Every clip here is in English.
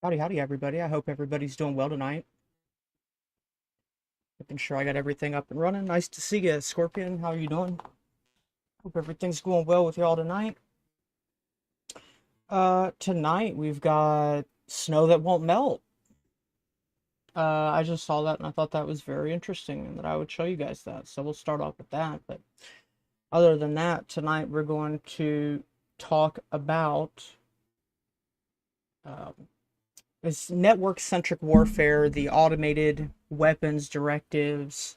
Howdy, howdy, everybody. I hope everybody's doing well tonight. Making sure I got everything up and running. Nice to see you, Scorpion. How are you doing? Hope everything's going well with y'all tonight. Tonight we've got snow that won't melt. I just saw that and I thought that was very interesting and that I would show you guys that. So we'll start off with that. But other than that, tonight we're going to talk about um, this network-centric warfare, the automated weapons directives,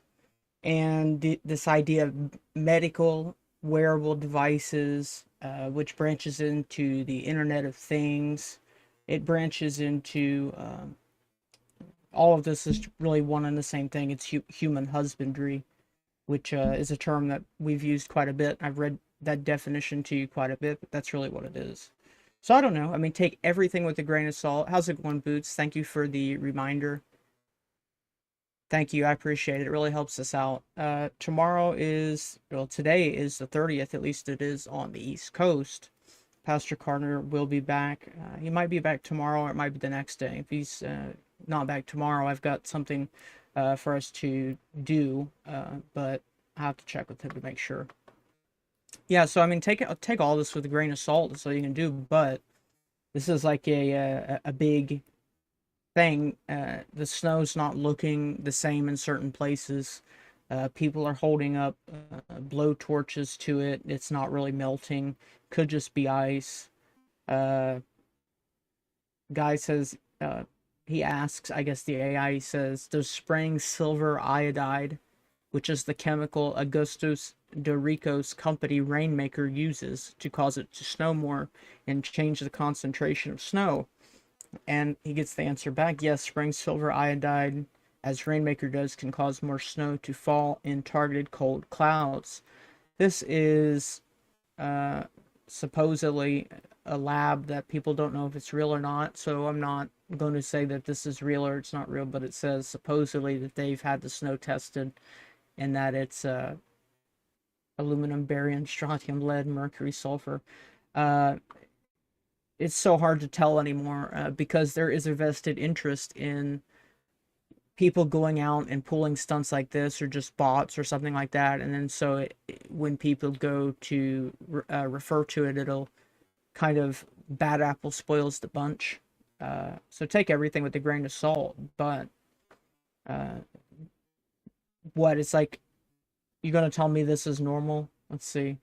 and this idea of medical wearable devices, which branches into the Internet of Things. It branches into all of this is really one and the same thing. It's human husbandry, which is a term that we've used quite a bit. I've read that definition to you quite a bit, but that's really what it is. So I don't know. I mean, take everything with a grain of salt. How's it going, Boots? Thank you for the reminder. Thank you. I appreciate it. It really helps us out. Tomorrow is, well, today is the 30th, at least it is on the East Coast. Pastor Carter will be back. He might be back tomorrow or it might be the next day. If he's not back tomorrow, I've got something for us to do, but I have to check with him to make sure. Yeah, so I mean, take all this with a grain of salt. That's all you can do. But this is like a big thing. The snow's not looking the same in certain places. People are holding up blow torches to it. It's not really melting. Could just be ice. Uh, Guy says, he asks, I guess the AI says, does spraying silver iodide, which is the chemical Augustus de Rico's company Rainmaker uses to cause it to snow more and change the concentration of snow? And he gets the answer back, yes, spraying silver iodide, as Rainmaker does, can cause more snow to fall in targeted cold clouds. This is uh, supposedly a lab that people don't know if it's real or not, so I'm not going to say that this is real or it's not real, but it says supposedly that they've had the snow tested and that it's aluminum, barium, strontium, lead, mercury, sulfur. Uh, it's so hard to tell anymore because there is a vested interest in people going out and pulling stunts like this or just bots or something like that. And then when people go to refer to it, it'll kind of bad apple spoils the bunch. So take everything with a grain of salt. But uh, what it's like, you're going to tell me this is normal? Let's see.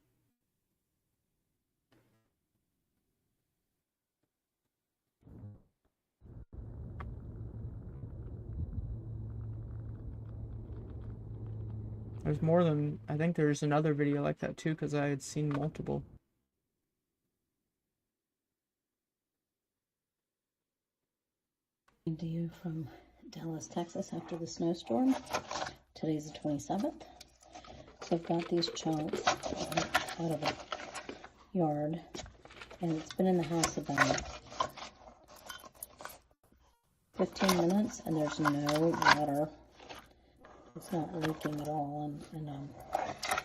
There's more than, I think there's another video like that too, because I had seen multiple. To you from Dallas, Texas after the snowstorm. Today's the 27th. So I've got these chunks out of the yard, and it's been in the house about 15 minutes, and there's no water. It's not leaking at all, and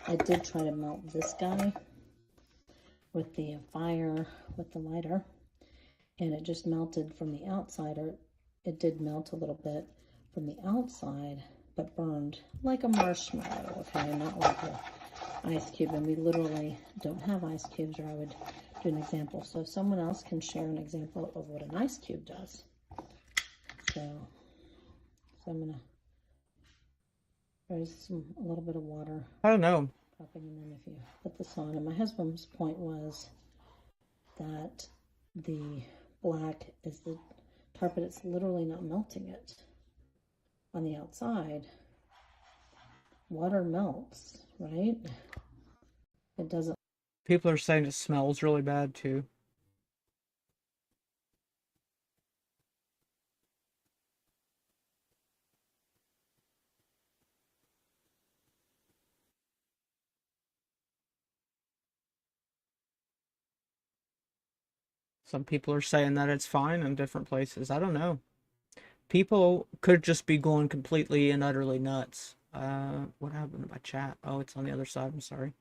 I did try to melt this guy with the fire, with the lighter, and it just melted from the outside, or it did melt a little bit from the outside, but burned like a marshmallow, okay, not like an ice cube. And we literally don't have ice cubes, or I would do an example. So if someone else can share an example of what an ice cube does. So I'm gonna, there's a little bit of water I don't know. dropping, and then if you put this on, and my husband's point was that the black is the tar, but it's literally not melting it. On the outside, water melts, right? It doesn't. People are saying it smells really bad too. Some people are saying that it's fine in different places. I don't know. People could just be going completely and utterly nuts. What happened to my chat? Oh, it's on the other side. I'm sorry.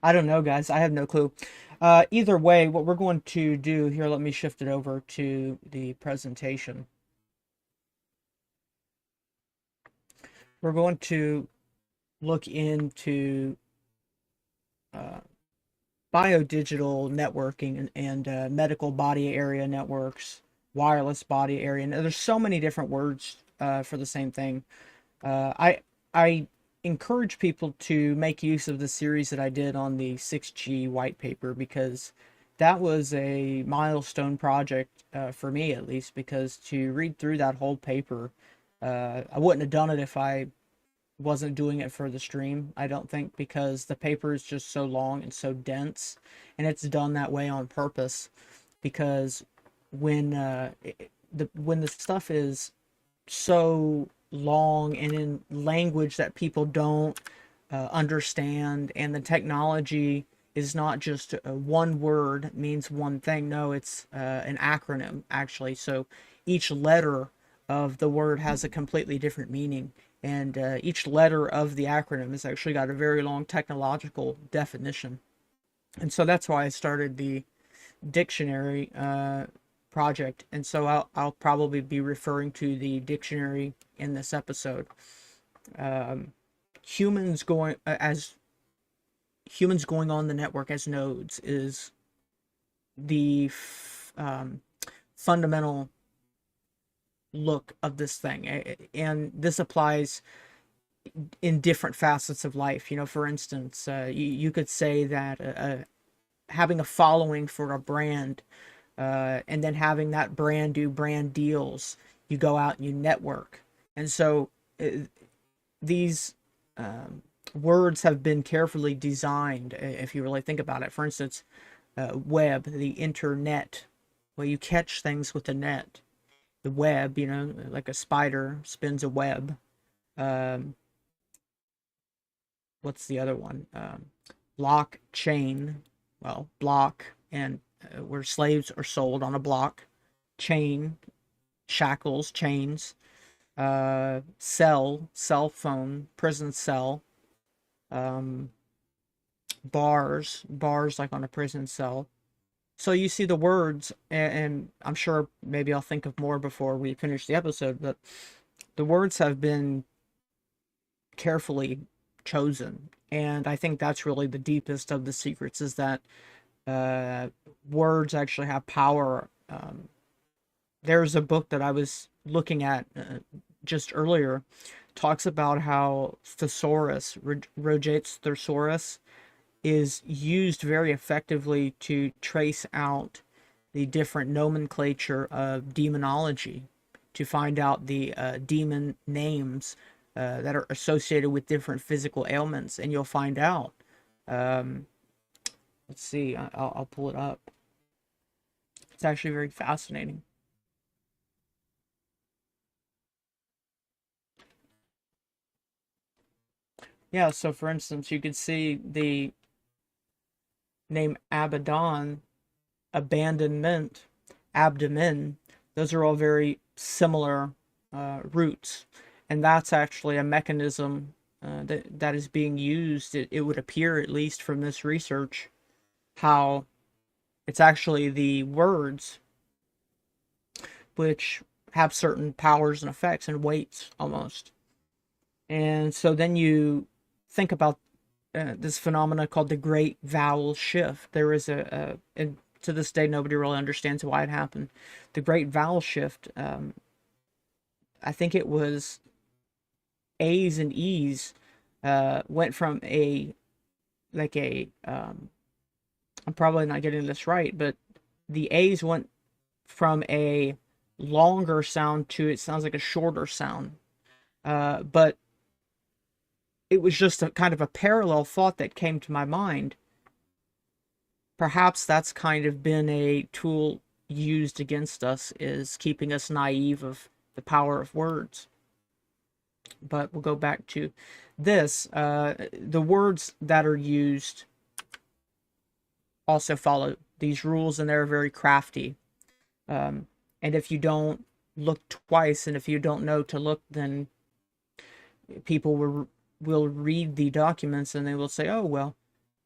I don't know, guys. I have no clue. Either way, what we're going to do here, let me shift it over to the presentation. We're going to look into uh, biodigital networking and medical body area networks, wireless body area. And there's so many different words for the same thing. I encourage people to make use of the series that I did on the 6G white paper, because that was a milestone project for me, at least, because to read through that whole paper, I wouldn't have done it if I wasn't doing it for the stream, I don't think, because the paper is just so long and so dense, and it's done that way on purpose, because when when the stuff is so long and in language that people don't understand, and the technology is not just one word means one thing. No, it's an acronym, actually. So each letter of the word has a completely different meaning, and each letter of the acronym has actually got a very long technological definition. And so that's why I started the dictionary project. And so I'll probably be referring to the dictionary in this episode. Um, humans going as humans going on the network as nodes is the fundamental look of this thing, and this applies in different facets of life. You know, for instance, you could say that having a following for a brand, and then having that brand do brand deals, you go out and you network. And so these words have been carefully designed, if you really think about it. For instance, web, the internet, well, you catch things with a net. The web, you know, like a spider spins a web. Um, what's the other one? Blockchain. Well, block, and where slaves are sold on a block. Chain, shackles, chains. Cell phone, prison cell. Um, bars like on a prison cell. So you see the words, and I'm sure maybe I'll think of more before we finish the episode, but the words have been carefully chosen. And I think that's really the deepest of the secrets, is that uh, words actually have power. There's a book that I was looking at just earlier, talks about how thesaurus, Roget's thesaurus, is used very effectively to trace out the different nomenclature of demonology, to find out the demon names that are associated with different physical ailments. And you'll find out. Um, let's see, I'll pull it up. It's actually very fascinating. Yeah, so for instance, you could see the name Abaddon, abandonment, abdomen. Those are all very similar roots, and that's actually a mechanism that is being used. It would appear, at least from this research, how it's actually the words which have certain powers and effects and weights almost. And so then you think about this phenomena called the Great Vowel Shift. There is and to this day, nobody really understands why it happened. The Great Vowel Shift, I think it was A's and E's, went from I'm probably not getting this right, but the A's went from a longer sound to, it sounds like, a shorter sound. But it was just a kind of a parallel thought that came to my mind. Perhaps that's kind of been a tool used against us, is keeping us naive of the power of words. But we'll go back to this. The words that are used also follow these rules, and they're very crafty. And if you don't look twice, and if you don't know to look, then people will read the documents and they will say, oh, well,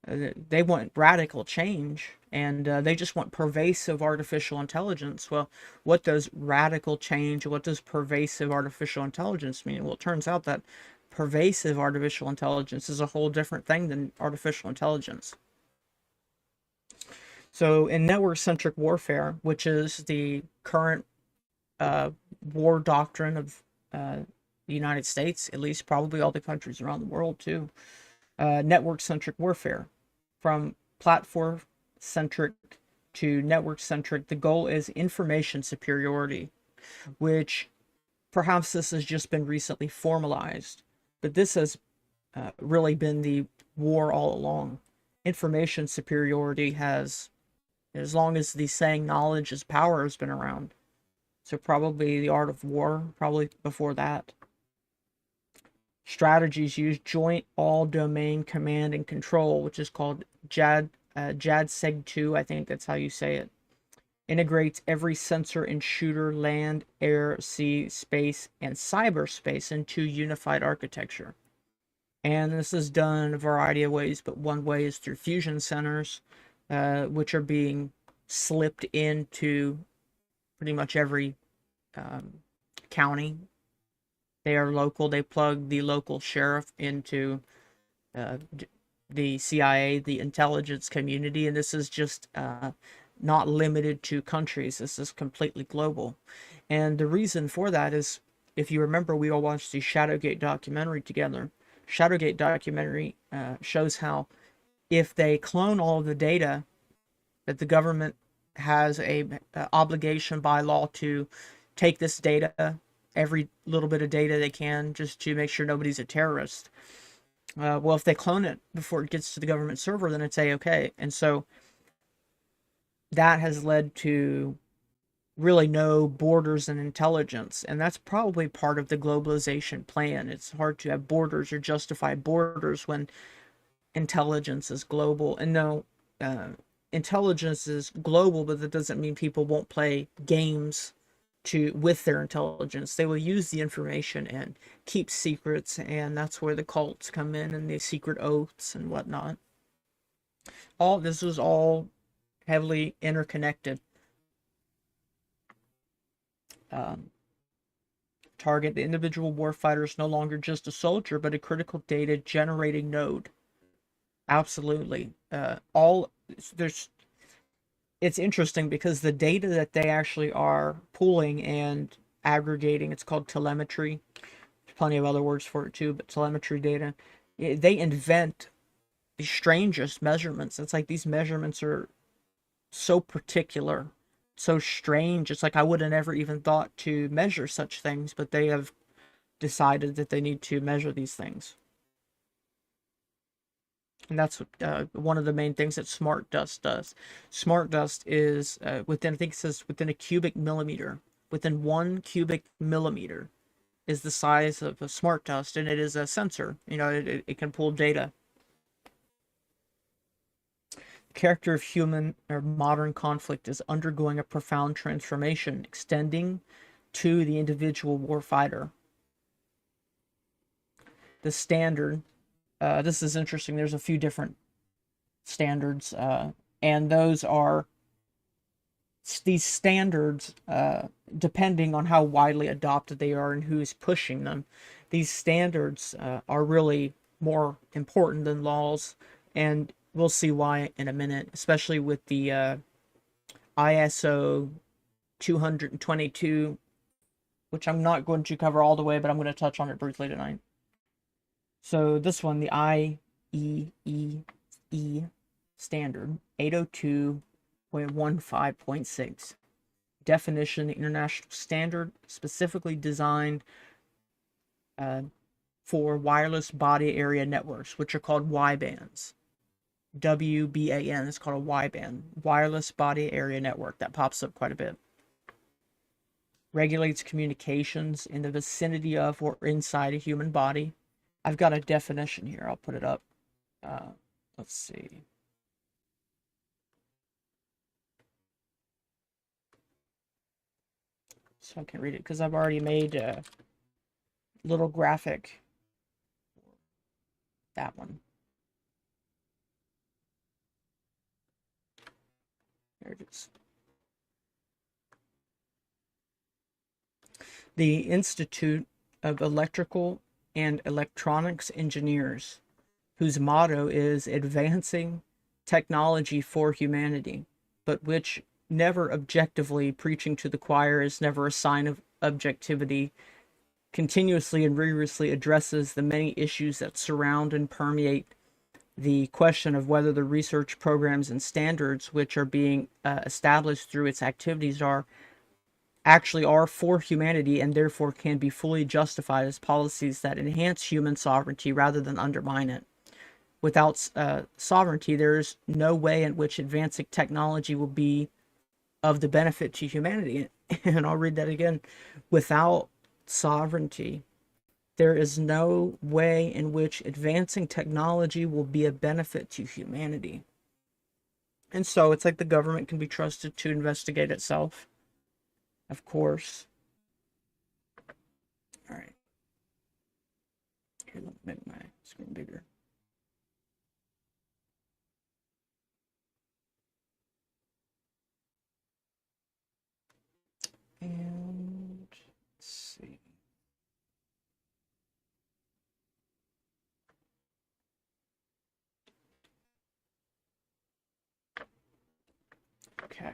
They want radical change, and they just want pervasive artificial intelligence. Well, what does radical change, what does pervasive artificial intelligence mean? Well, it turns out that pervasive artificial intelligence is a whole different thing than artificial intelligence. So in network-centric warfare, which is the current war doctrine of the United States, at least probably all the countries around the world too, network-centric warfare, from platform-centric to network-centric, the goal is information superiority, which perhaps this has just been recently formalized, but this has really been the war all along. Information superiority has, as long as the saying knowledge is power has been around. So probably the art of war, probably before that. Strategies use joint all-domain command and control, which is called JADSEG2, I think that's how you say it. Integrates every sensor and shooter, land, air, sea, space, and cyberspace into unified architecture. And this is done in a variety of ways, but one way is through fusion centers, which are being slipped into pretty much every county. They are local. They plug the local sheriff into the CIA, the intelligence community, and this is just not limited to countries. This is completely global. And the reason for that is, if you remember, we all watched the Shadowgate documentary together. Shadowgate documentary shows how if they clone all of the data, that the government has a obligation by law to take this data, every little bit of data they can, just to make sure nobody's a terrorist. Well, if they clone it before it gets to the government server, then it's A-okay. And so that has led to really no borders in intelligence, and that's probably part of the globalization plan. It's hard to have borders or justify borders when intelligence is global. And no, intelligence is global, but that doesn't mean people won't play games with their intelligence. They will use the information and keep secrets, and that's where the cults come in and the secret oaths and whatnot. All this is all heavily interconnected. Target: the individual warfighter is no longer just a soldier, but a critical data generating node. Absolutely. It's interesting because the data that they actually are pooling and aggregating, it's called telemetry. There's plenty of other words for it too, but telemetry data. They invent the strangest measurements. It's like these measurements are so particular, so strange. It's like I would have never even thought to measure such things, but they have decided that they need to measure these things. And that's one of the main things that smart dust does. Smart dust is within, I think it says within a cubic millimeter, within 1 cubic millimeter is the size of a smart dust, and it is a sensor. You know, it can pull data. The character of human or modern conflict is undergoing a profound transformation, extending to the individual warfighter. The standard. This is interesting. There's a few different standards, and those are these standards, depending on how widely adopted they are and who's pushing them. These standards are really more important than laws, and we'll see why in a minute, especially with the ISO 222, which I'm not going to cover all the way, but I'm going to touch on it briefly tonight. So this one, the IEEE standard, 802.15.6. Definition: the international standard specifically designed for wireless body area networks, which are called Y-bands. WBAN is called a Y-band. Wireless body area network. That pops up quite a bit. Regulates communications in the vicinity of or inside a human body. I've got a definition here. I'll put it up. Let's see. So I can read it because I've already made a little graphic. That one. There it is. The Institute of Electrical and Electronics Engineers, whose motto is advancing technology for humanity, but which never objectively preaching to the choir is never a sign of objectivity, continuously and rigorously addresses the many issues that surround and permeate the question of whether the research programs and standards which are being established through its activities are for humanity and therefore can be fully justified as policies that enhance human sovereignty rather than undermine it. Without sovereignty, there is no way in which advancing technology will be of the benefit to humanity. And I'll read that again. Without sovereignty, there is no way in which advancing technology will be a benefit to humanity. And so it's like the government can be trusted to investigate itself, of course. All right. Here, let me make my screen bigger. And let's see. Okay.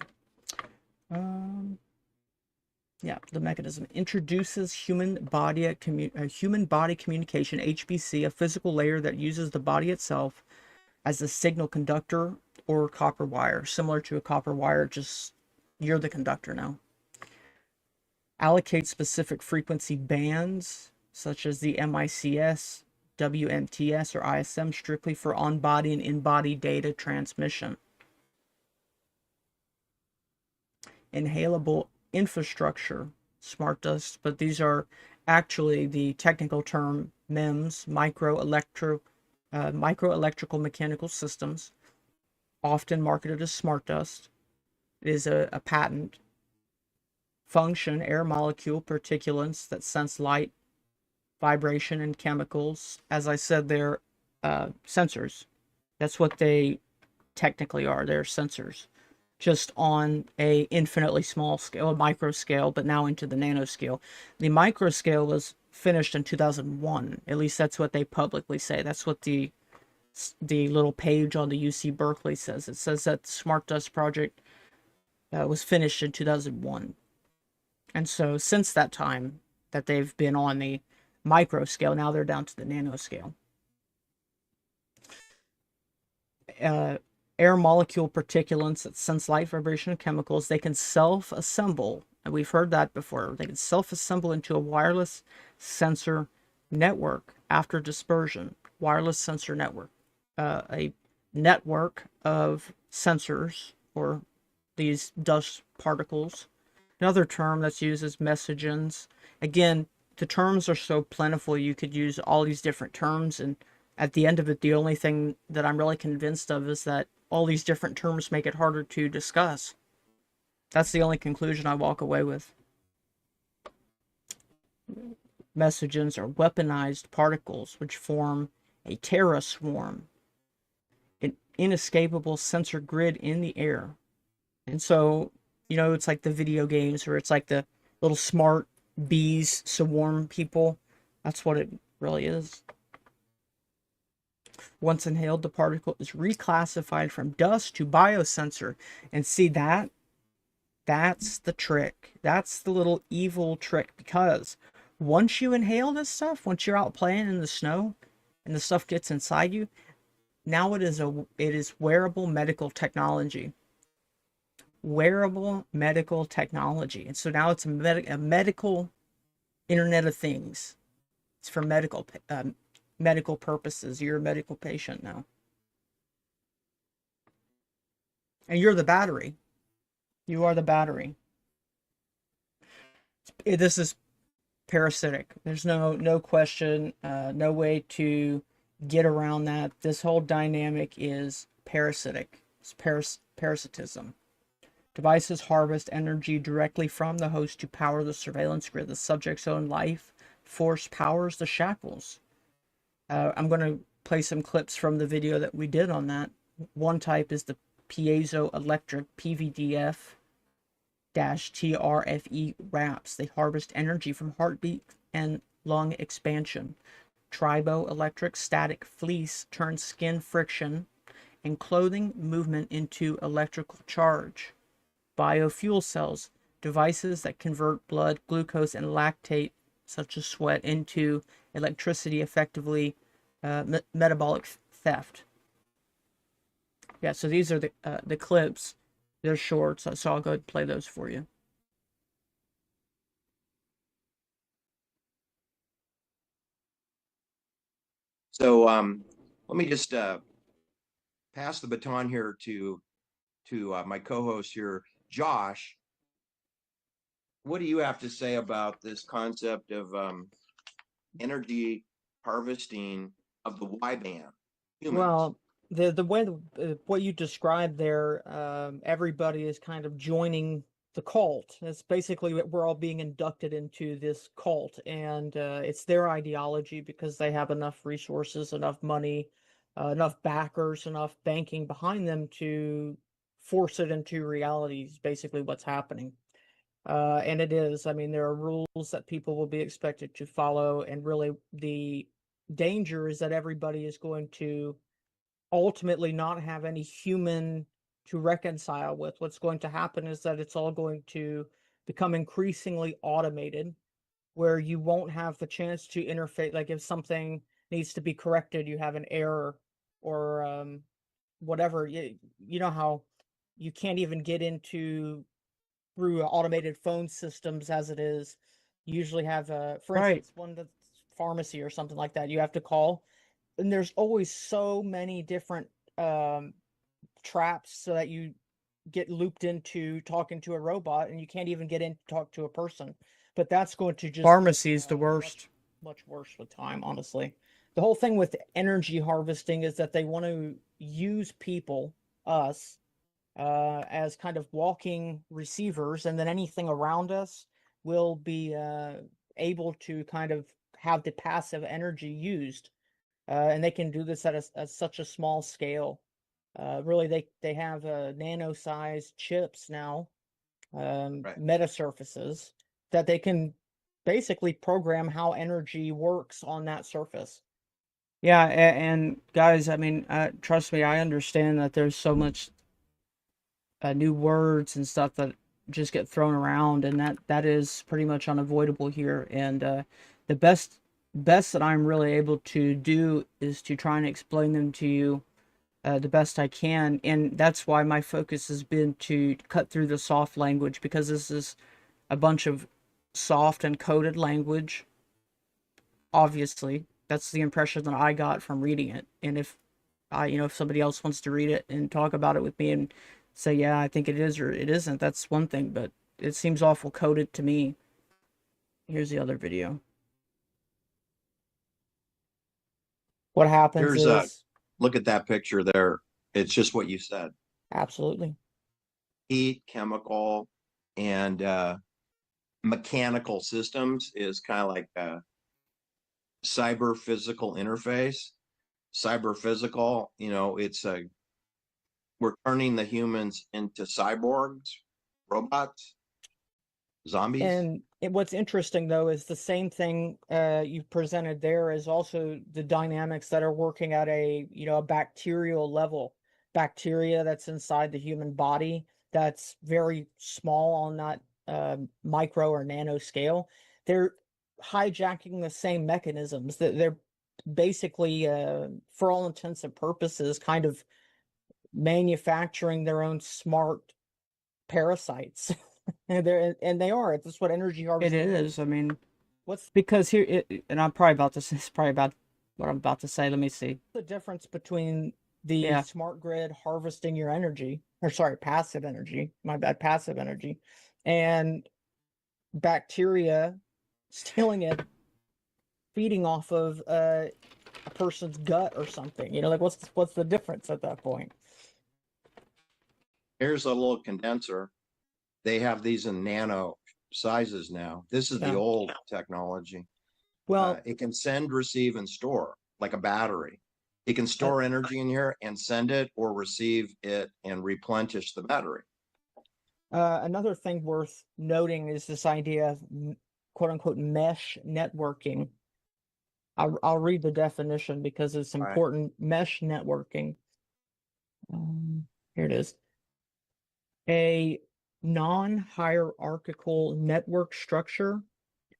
Yeah, the mechanism introduces human body communication, HBC, a physical layer that uses the body itself as a signal conductor or copper wire, similar to a copper wire, just you're the conductor now. Allocate specific frequency bands, such as the MICS, WMTS, or ISM, strictly for on-body and in-body data transmission. Inhalable infrastructure, smart dust, but these are actually the technical term MEMS, microelectrical mechanical systems, often marketed as smart dust. It is a patent. Function, air molecule particulates that sense light, vibration, and chemicals. As I said, they're sensors. That's what they technically are. They're sensors, just on a infinitely small scale, a micro scale, but now into the nano scale. The micro scale was finished in 2001. At least that's what they publicly say. That's what the little page on the UC Berkeley says. It says that the Smart Dust project was finished in 2001. And so since that time that they've been on the micro scale, now they're down to the nano scale. Air molecule particulates that sense light, vibration, and chemicals, they can self-assemble, and we've heard that before. They can self-assemble into a wireless sensor network after dispersion. Wireless sensor network. A network of sensors, or these dust particles. Another term that's used is messagens. Again, the terms are so plentiful, you could use all these different terms, and at the end of it, the only thing that I'm really convinced of is that all these different terms make it harder to discuss. That's the only conclusion I walk away with. Messagens are weaponized particles which form a terra swarm, an inescapable sensor grid in the air. And so, you know, it's like the video games where it's like the little smart bees swarm people. That's what it really is. Once inhaled, the particle is reclassified from dust to biosensor. And see, that's the trick. That's the little evil trick, because once you inhale this stuff, once you're out playing in the snow and the stuff gets inside you, now it is wearable medical technology. Wearable medical technology. And so now it's a medical Internet of Things. It's for medical purposes. You're a medical patient now. And you're the battery. You are the battery. This is parasitic. There's no question, no way to get around that. This whole dynamic is parasitic. It's parasitism. Devices harvest energy directly from the host to power the surveillance grid. The subject's own life force powers the shackles. I'm going to play some clips from the video that we did on that. One type is the piezoelectric PVDF TRFE wraps. They harvest energy from heartbeat and lung expansion. Triboelectric static fleece turns skin friction and clothing movement into electrical charge. Biofuel cells, devices that convert blood glucose and lactate, such as sweat, into electricity, effectively metabolic theft. Yeah, so these are the clips. They're short, so I'll go ahead and play those for you. So let me just pass the baton here to my co-host here, Josh. What do you have to say about this concept of energy harvesting of the Y band? Humans. Well, the way what you described there, everybody is kind of joining the cult. It's basically we're all being inducted into this cult, and it's their ideology because they have enough resources, enough money, enough backers, enough banking behind them to force it into reality. Is basically what's happening. And it is. I mean, there are rules that people will be expected to follow, and really the danger is that everybody is going to ultimately not have any human to reconcile with. What's going to happen is that it's all going to become increasingly automated, where you won't have the chance to interface. Like if something needs to be corrected, you have an error or whatever. You know how you can't even get into through automated phone systems as it is. You usually have, for instance, one that's pharmacy or something like that. You have to call, and there's always so many different traps so that you get looped into talking to a robot, and you can't even get in to talk to a person. But that's going to just pharmacy is the worst. Much worse with time, honestly. The whole thing with energy harvesting is that they want to use people, us, as kind of walking receivers, and then anything around us will be able to kind of have the passive energy used, and they can do this at such a small scale. Really, they have nano-sized chips now, Right. metasurfaces, that they can basically program how energy works on that surface. Yeah, and guys, I mean, trust me, I understand that there's so much new words and stuff that just get thrown around, and that is pretty much unavoidable here. And the best that I'm really able to do is to try and explain them to you the best I can, and that's why my focus has been to cut through the soft language, because this is a bunch of soft and coded language. Obviously, that's the impression that I got from reading it. And if if somebody else wants to read it and talk about it with me and say, yeah, I think it is or it isn't, that's one thing, but it seems awful coded to me. Here's the other video. What happens is, look at that picture there. It's just what you said. absolutely. Heat, chemical, and mechanical systems is kind of like a cyber physical interface. Cyber physical, we're turning the humans into cyborgs, robots, zombies. And what's interesting, though, is the same thing you presented there is also the dynamics that are working at a bacterial level. Bacteria that's inside the human body, that's very small on that micro or nano scale. They're hijacking the same mechanisms. They're basically, for all intents and purposes, kind of manufacturing their own smart parasites. And they are. That's what energy harvesting is. I mean, because here, and I'm probably about to say, it's probably about what I'm about to say. Let me see. The difference between the smart grid harvesting your energy, or sorry, passive energy, my bad, passive energy, and bacteria stealing it, feeding off of a person's gut or something. Like what's the difference at that point? Here's a little condenser. They have these in nano sizes now. This is the old technology. Well, it can send, receive, and store like a battery. It can store energy in here and send it or receive it and replenish the battery. Another thing worth noting is this idea of quote unquote mesh networking. I'll read the definition because it's Right. important. Mesh networking. Here it is. A non-hierarchical network structure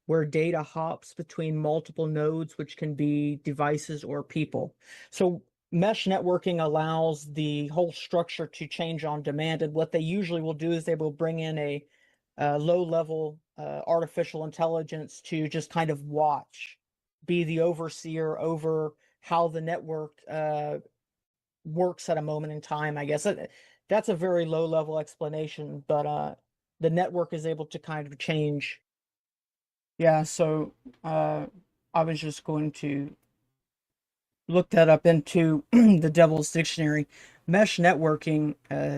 where data hops between multiple nodes, which can be devices or people. So mesh networking allows the whole structure to change on demand. And what they usually will do is they will bring in a low-level artificial intelligence to just kind of watch, be the overseer over how the network works at a moment in time, I guess. That's a very low-level explanation, but the network is able to kind of change. Yeah, so I was just going to look that up into the Devil's Dictionary. Mesh networking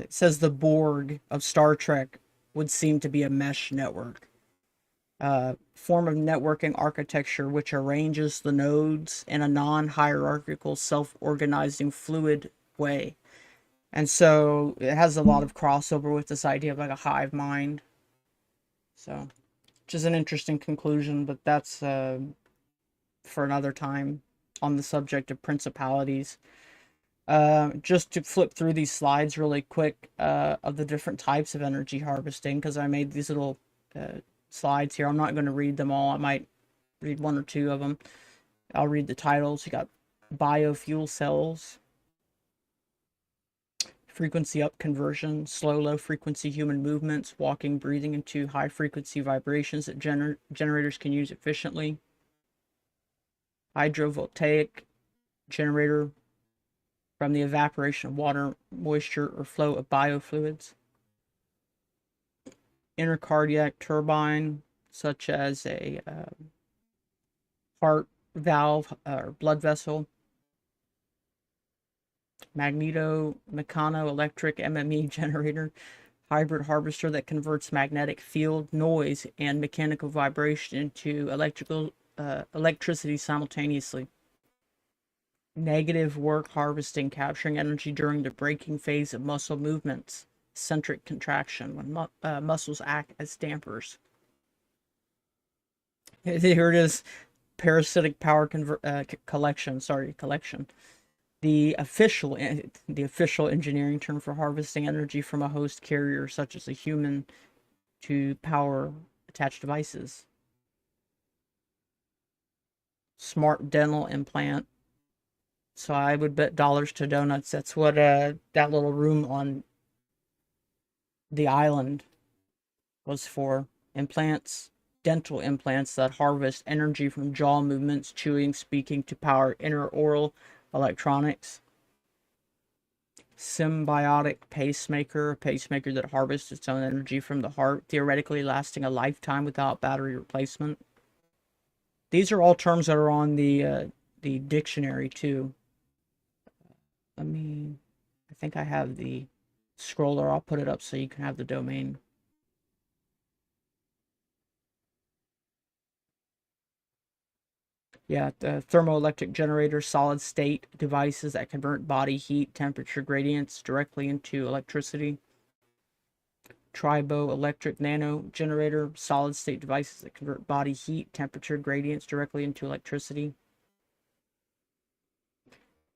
says the Borg of Star Trek would seem to be a mesh network. Form of networking architecture which arranges the nodes in a non-hierarchical, self-organizing, fluid way. And so it has a lot of crossover with this idea of like a hive mind. So, which is an interesting conclusion, but that's for another time on the subject of principalities. Just to flip through these slides really quick of the different types of energy harvesting, because I made these little slides here. I'm not going to read them all. I might read one or two of them. I'll read the titles. You got biofuel cells, frequency up conversion, slow low frequency human movements, walking, breathing into high frequency vibrations that generators can use efficiently, hydrovoltaic generator from the evaporation of water, moisture, or flow of biofluids, intercardiac turbine, such as a heart valve or blood vessel, magneto-mechano-electric MME generator, hybrid harvester that converts magnetic field, noise, and mechanical vibration into electricity simultaneously. Negative work harvesting, capturing energy during the braking phase of muscle movements, centric contraction, when muscles act as dampers. Here it is, parasitic power collection. The official engineering term for harvesting energy from a host carrier, such as a human, to power attached devices. Smart dental implant. So I would bet dollars to donuts that's what that little room on the island was for. Implants, dental implants that harvest energy from jaw movements, chewing, speaking to power intraoral electronics. Symbiotic pacemaker, a pacemaker that harvests its own energy from the heart, theoretically lasting a lifetime without battery replacement. These are all terms that are on the dictionary too. I think I have the scroller. I'll put it up so you can have the domain. Yeah, the thermoelectric generator, solid state devices that convert body heat temperature gradients directly into electricity. Triboelectric nano generator, solid state devices that convert body heat temperature gradients directly into electricity.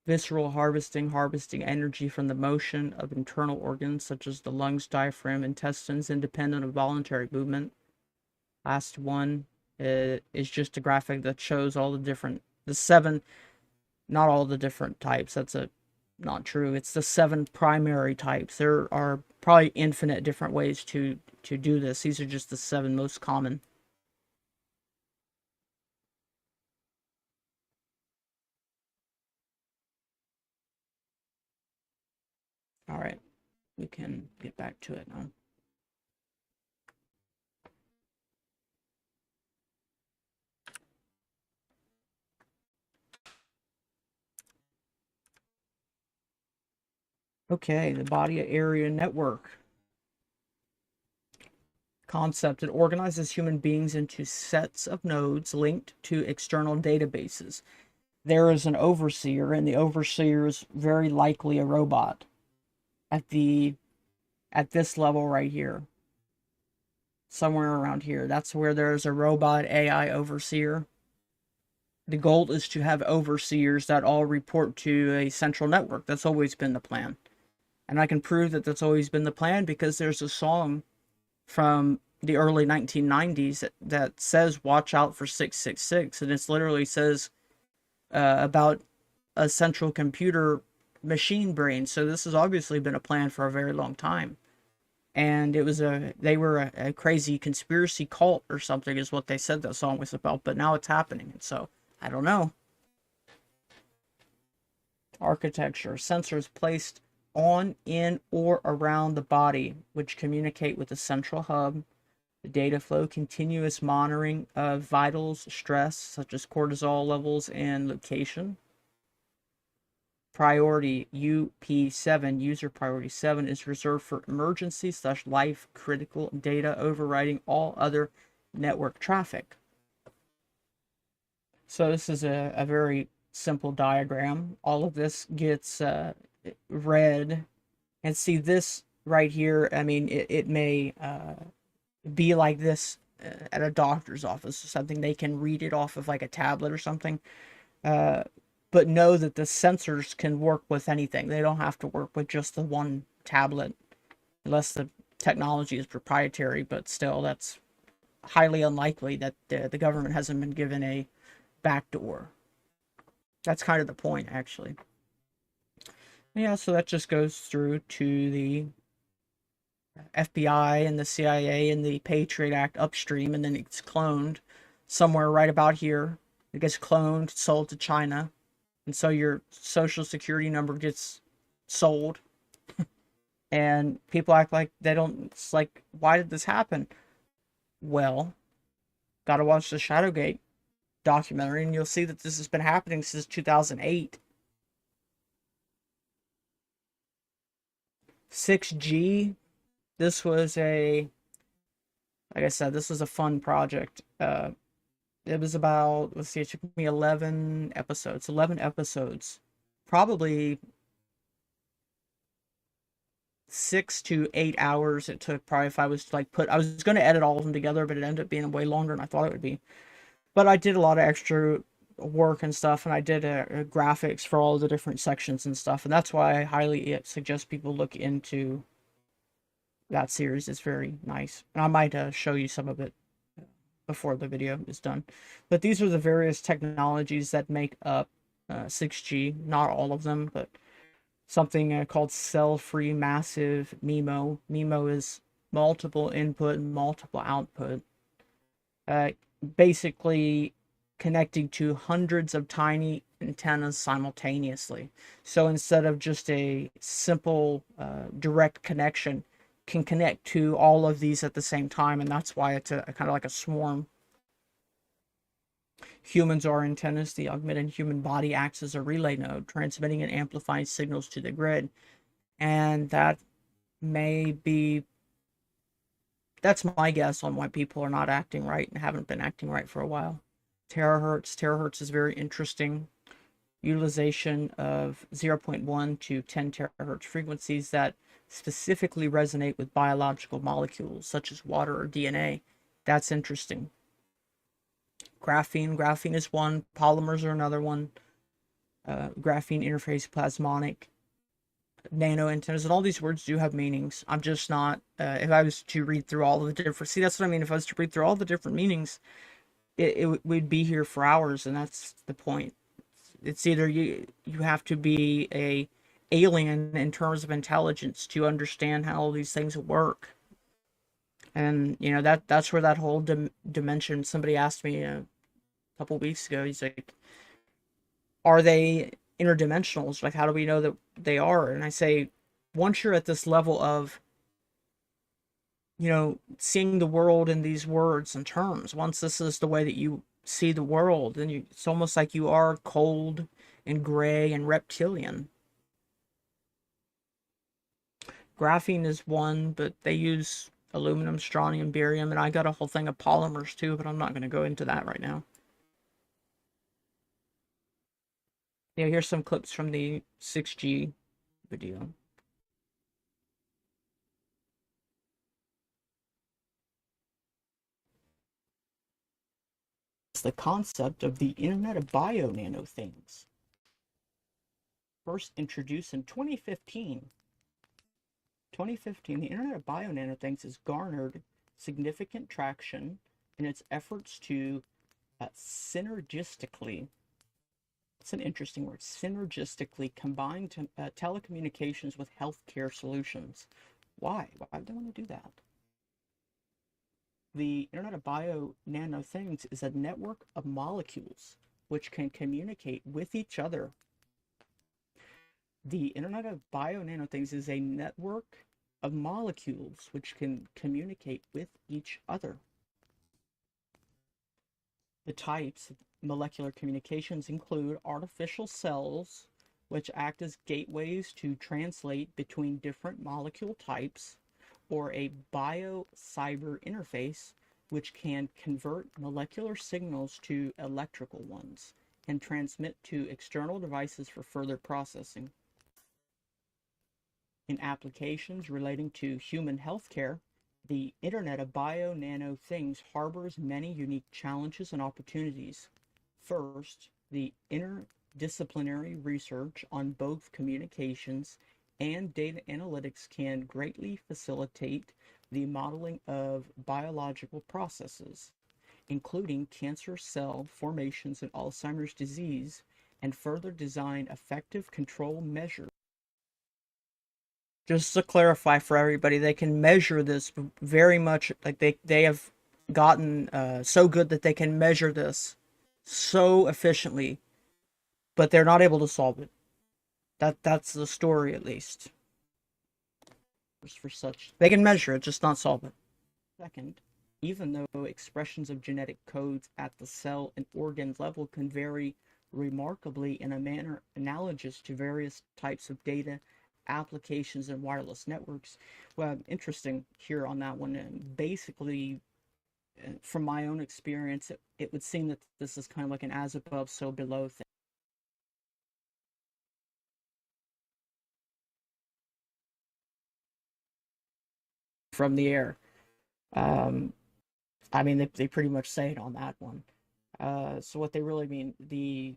Visceral harvesting, harvesting energy from the motion of internal organs such as the lungs, diaphragm, intestines, independent of voluntary movement. Last one is just a graphic that shows all the seven, not all the different types. That's not true. It's the 7 primary types. There are probably infinite different ways to do this. These are just the 7 most common. All right, we can get back to it now. Okay, the body area network concept. It organizes human beings into sets of nodes linked to external databases. there is an overseer, and the overseer is very likely a robot at this level right here. Somewhere around here. That's where there's a robot AI overseer. The goal is to have overseers that all report to a central network. That's always been the plan. And I can prove that that's always been the plan because there's a song from the early 1990s that says watch out for 666, and it literally says about a central computer machine brain. So this has obviously been a plan for a very long time. And they were a crazy conspiracy cult or something is what they said that song was about, but now it's happening. And so I don't know. Architecture. Sensors placed on, in, or around the body, which communicate with the central hub. The data flow, continuous monitoring of vitals, stress, such as cortisol levels and location. Priority UP7, user priority 7, is reserved for emergency/life critical data overriding all other network traffic. So this is a very simple diagram. All of this gets read, and see this right here. I mean, it may be like this at a doctor's office or something. They can read it off of like a tablet or something. But know that the sensors can work with anything. They don't have to work with just the one tablet, unless the technology is proprietary, but still, that's highly unlikely that the government hasn't been given a backdoor. That's kind of the point, actually. Yeah, so that just goes through to the FBI and the CIA and the Patriot Act upstream, and then it's cloned somewhere right about here. It gets cloned, sold to China. And so your social security number gets sold. And people act like they don't. It's like, why did this happen? Well, gotta watch the Shadowgate documentary, and you'll see that this has been happening since 2008. 6G, this was like I said, this was a fun project. It was about, let's see, it took me 11 episodes. 11 episodes. Probably 6 to 8 hours it took, probably, if I was like I was going to edit all of them together, but it ended up being way longer than I thought it would be. But I did a lot of extra work and stuff, and I did graphics for all the different sections and stuff, and that's why I highly suggest people look into that series. It's very nice, and I might show you some of it before the video is done. But these are the various technologies that make up 6G. Not all of them, but something called cell-free massive MIMO. MIMO is multiple input and multiple output. Basically connecting to hundreds of tiny antennas simultaneously. So instead of just a simple direct connection, can connect to all of these at the same time, and that's why it's a kind of like a swarm. Humans are antennas. The augmented human body acts as a relay node, transmitting and amplifying signals to the grid. And that's my guess on why people are not acting right and haven't been acting right for a while. Terahertz is very interesting. Utilization of 0.1 to 10 terahertz frequencies that specifically resonate with biological molecules such as water or DNA. That's interesting. Graphene is one. Polymers are another one. Graphene interface plasmonic. Nano antennas, and all these words do have meanings. I'm just not, if I was to read through all of the different, see, that's what I mean. If I was to read through all the different meanings, we'd be here for hours, and that's the point. It's either you have to be a alien in terms of intelligence to understand how all these things work. And you know, that's where that whole dimension. Somebody asked me a couple weeks ago, he's like, are they interdimensionals? Like, how do we know that they are? And I say, once you're at this level of, you know, seeing the world in these words and terms, once this is the way that you see the world, then it's almost like you are cold and gray and reptilian. Graphene is one, but they use aluminum, strontium, barium, and I got a whole thing of polymers too, but I'm not going to go into that right now. Yeah, here's some clips from the 6G video. It's the concept of the Internet of Bio-Nano Things. First introduced in 2015. 2015, the Internet of Bio-Nano Things has garnered significant traction in its efforts to synergistically, it's an interesting word, synergistically combine telecommunications with healthcare solutions. Why? Why do they want to do that? The Internet of Bio-Nano Things is a network of molecules which can communicate with each other. The Internet of Bio-Nano Things is a network of molecules which can communicate with each other. The types of molecular communications include artificial cells, which act as gateways to translate between different molecule types, or a bio-cyber interface, which can convert molecular signals to electrical ones and transmit to external devices for further processing. In applications relating to human healthcare, the Internet of Bio-Nano Things harbors many unique challenges and opportunities. First, the interdisciplinary research on both communications and data analytics can greatly facilitate the modeling of biological processes, including cancer cell formations and Alzheimer's disease, and further design effective control measures. Just to clarify for everybody, they can measure this very much, like they have gotten so good that they can measure this so efficiently, but they're not able to solve it. That's the story, at least. For such, they can measure it, just not solve it. Second, even though expressions of genetic codes at the cell and organ level can vary remarkably in a manner analogous to various types of data applications and wireless networks. Well, interesting here on that one. And basically, from my own experience, it would seem that this is kind of like an as above, so below thing. From the air. I mean, they pretty much say it on that one. So what they really mean, the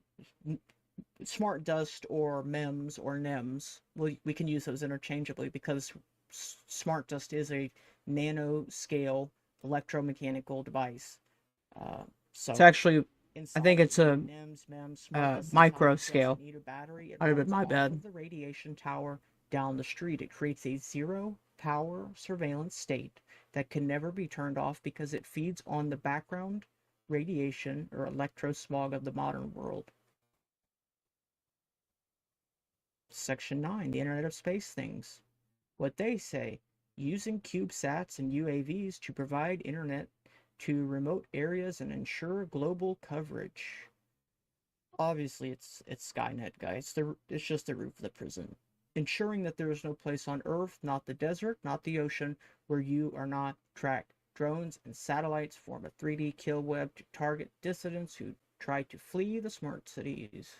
smart dust or MEMS or NEMS, we can use those interchangeably because smart dust is a nanoscale electromechanical device. So it's actually, I think it's a micro scale. I'd have been my bad. The radiation tower down the street, it creates a zero power surveillance state that can never be turned off because it feeds on the background radiation or electrosmog of the modern world. Section 9, the Internet of Space Things. What they say, using CubeSats and UAVs to provide internet to remote areas and ensure global coverage. Obviously, it's Skynet, guys. It's just the roof of the prison. Ensuring that there is no place on Earth, not the desert, not the ocean, where you are not tracked. Drones and satellites form a 3D kill web to target dissidents who try to flee the smart cities.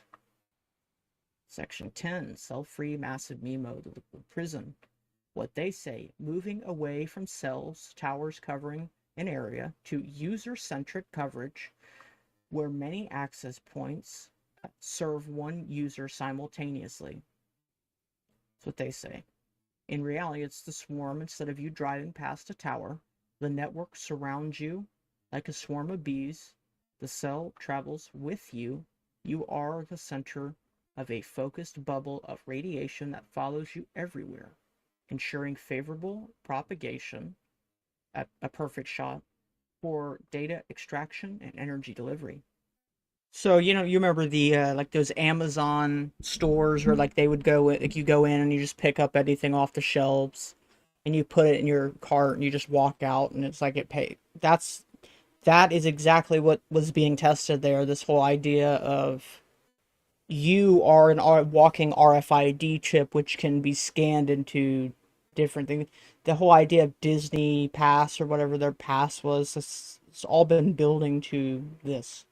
Section 10, cell-free massive MIMO, the prison. What they say, moving away from cells, towers covering an area to user-centric coverage where many access points serve one user simultaneously. That's what they say. In reality, it's the swarm. Instead of you driving past a tower, the network surrounds you like a swarm of bees. The cell travels with you. You are the center of a focused bubble of radiation that follows you everywhere, ensuring favorable propagation at a perfect shot for data extraction and energy delivery. So, you remember the like those Amazon stores where like they would go, like you go in and you just pick up anything off the shelves and you put it in your cart and you just walk out and it's like it paid. That is exactly what was being tested there. This whole idea of you are a walking RFID chip which can be scanned into different things. The whole idea of Disney Pass or whatever their pass was, it's all been building to this.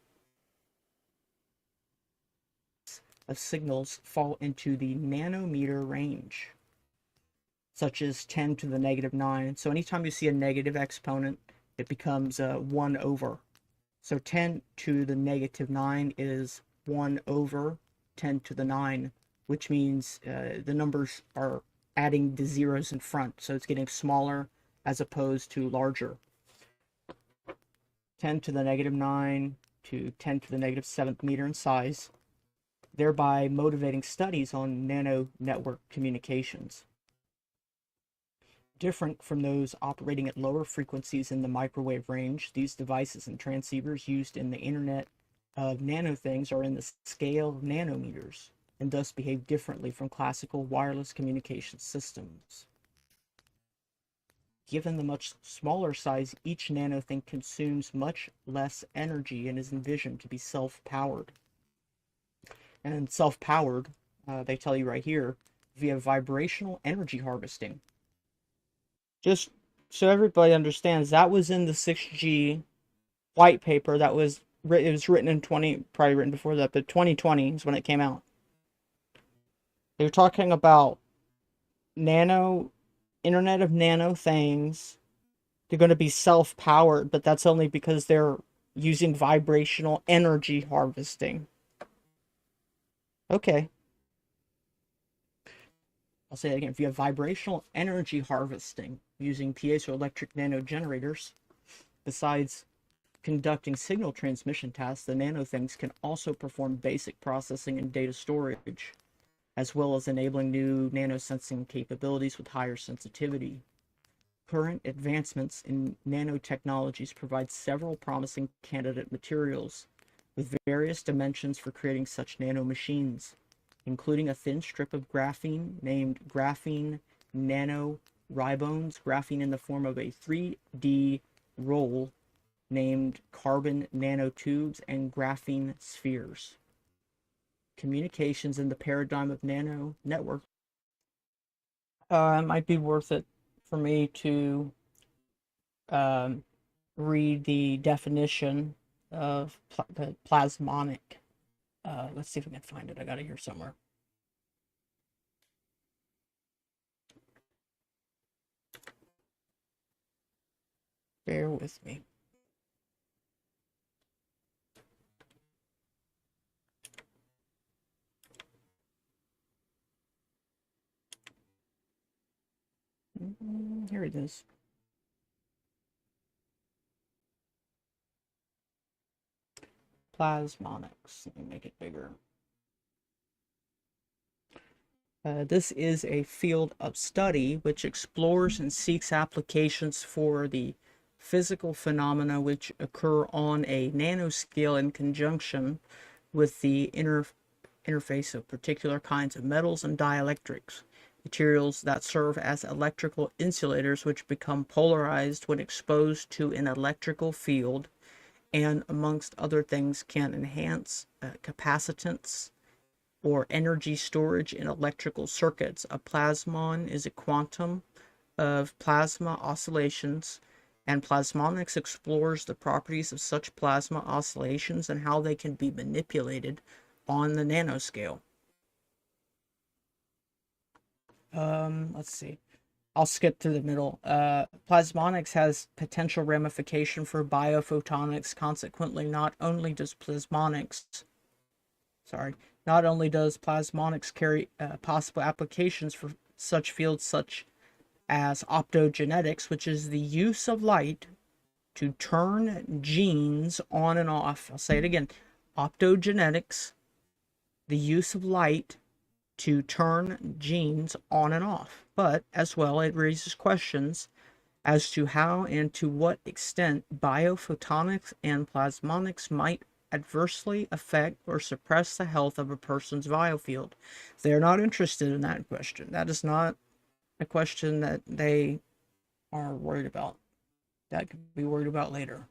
of signals fall into the nanometer range, such as 10 to the negative 9. So anytime you see a negative exponent, it becomes 1 over. So 10 to the negative 9 is 1 over 10 to the 9, which means the numbers are adding the zeros in front. So it's getting smaller as opposed to larger. 10 to the negative 9 to 10 to the negative 7th meter in size, thereby motivating studies on nano network communications. Different from those operating at lower frequencies in the microwave range, these devices and transceivers used in the Internet of Nano Things are in the scale of nanometers and thus behave differently from classical wireless communication systems. Given the much smaller size, each nanothing consumes much less energy and is envisioned to be self-powered. And self-powered, they tell you right here, via vibrational energy harvesting. Just so everybody understands, that was in the 6G white paper that was it was written in probably written before that, but 2020 is when it came out. They were talking about Internet of Nano Things. They're going to be self-powered, but that's only because they're using vibrational energy harvesting. Okay. I'll say it again. If you have vibrational energy harvesting using piezoelectric nanogenerators, besides conducting signal transmission tasks, the nanothings can also perform basic processing and data storage, as well as enabling new nanosensing capabilities with higher sensitivity. Current advancements in nanotechnologies provide several promising candidate materials with various dimensions for creating such nanomachines, including a thin strip of graphene named graphene nanoribones, graphene in the form of a 3D roll named carbon nanotubes, and graphene spheres. Communications in the paradigm of nano network. It might be worth it for me to read the definition of the plasmonic. Let's see if I can find it. I got it here somewhere. Bear with me. Here it is. Plasmonics. Let me make it bigger. This is a field of study which explores and seeks applications for the physical phenomena which occur on a nanoscale in conjunction with the interface of particular kinds of metals and dielectrics, materials that serve as electrical insulators which become polarized when exposed to an electrical field, and amongst other things can enhance capacitance or energy storage in electrical circuits. A plasmon is a quantum of plasma oscillations, and plasmonics explores the properties of such plasma oscillations and how they can be manipulated on the nanoscale. Let's see. I'll skip to the middle. Plasmonics has potential ramification for biophotonics. Consequently, not only does plasmonics carry possible applications for such fields such as optogenetics, which is the use of light to turn genes on and off. I'll say it again. Optogenetics, the use of light to turn genes on and off. But as well, it raises questions as to how and to what extent biophotonics and plasmonics might adversely affect or suppress the health of a person's biofield. They're not interested in that question. That is not a question that they are worried about. That could be worried about later.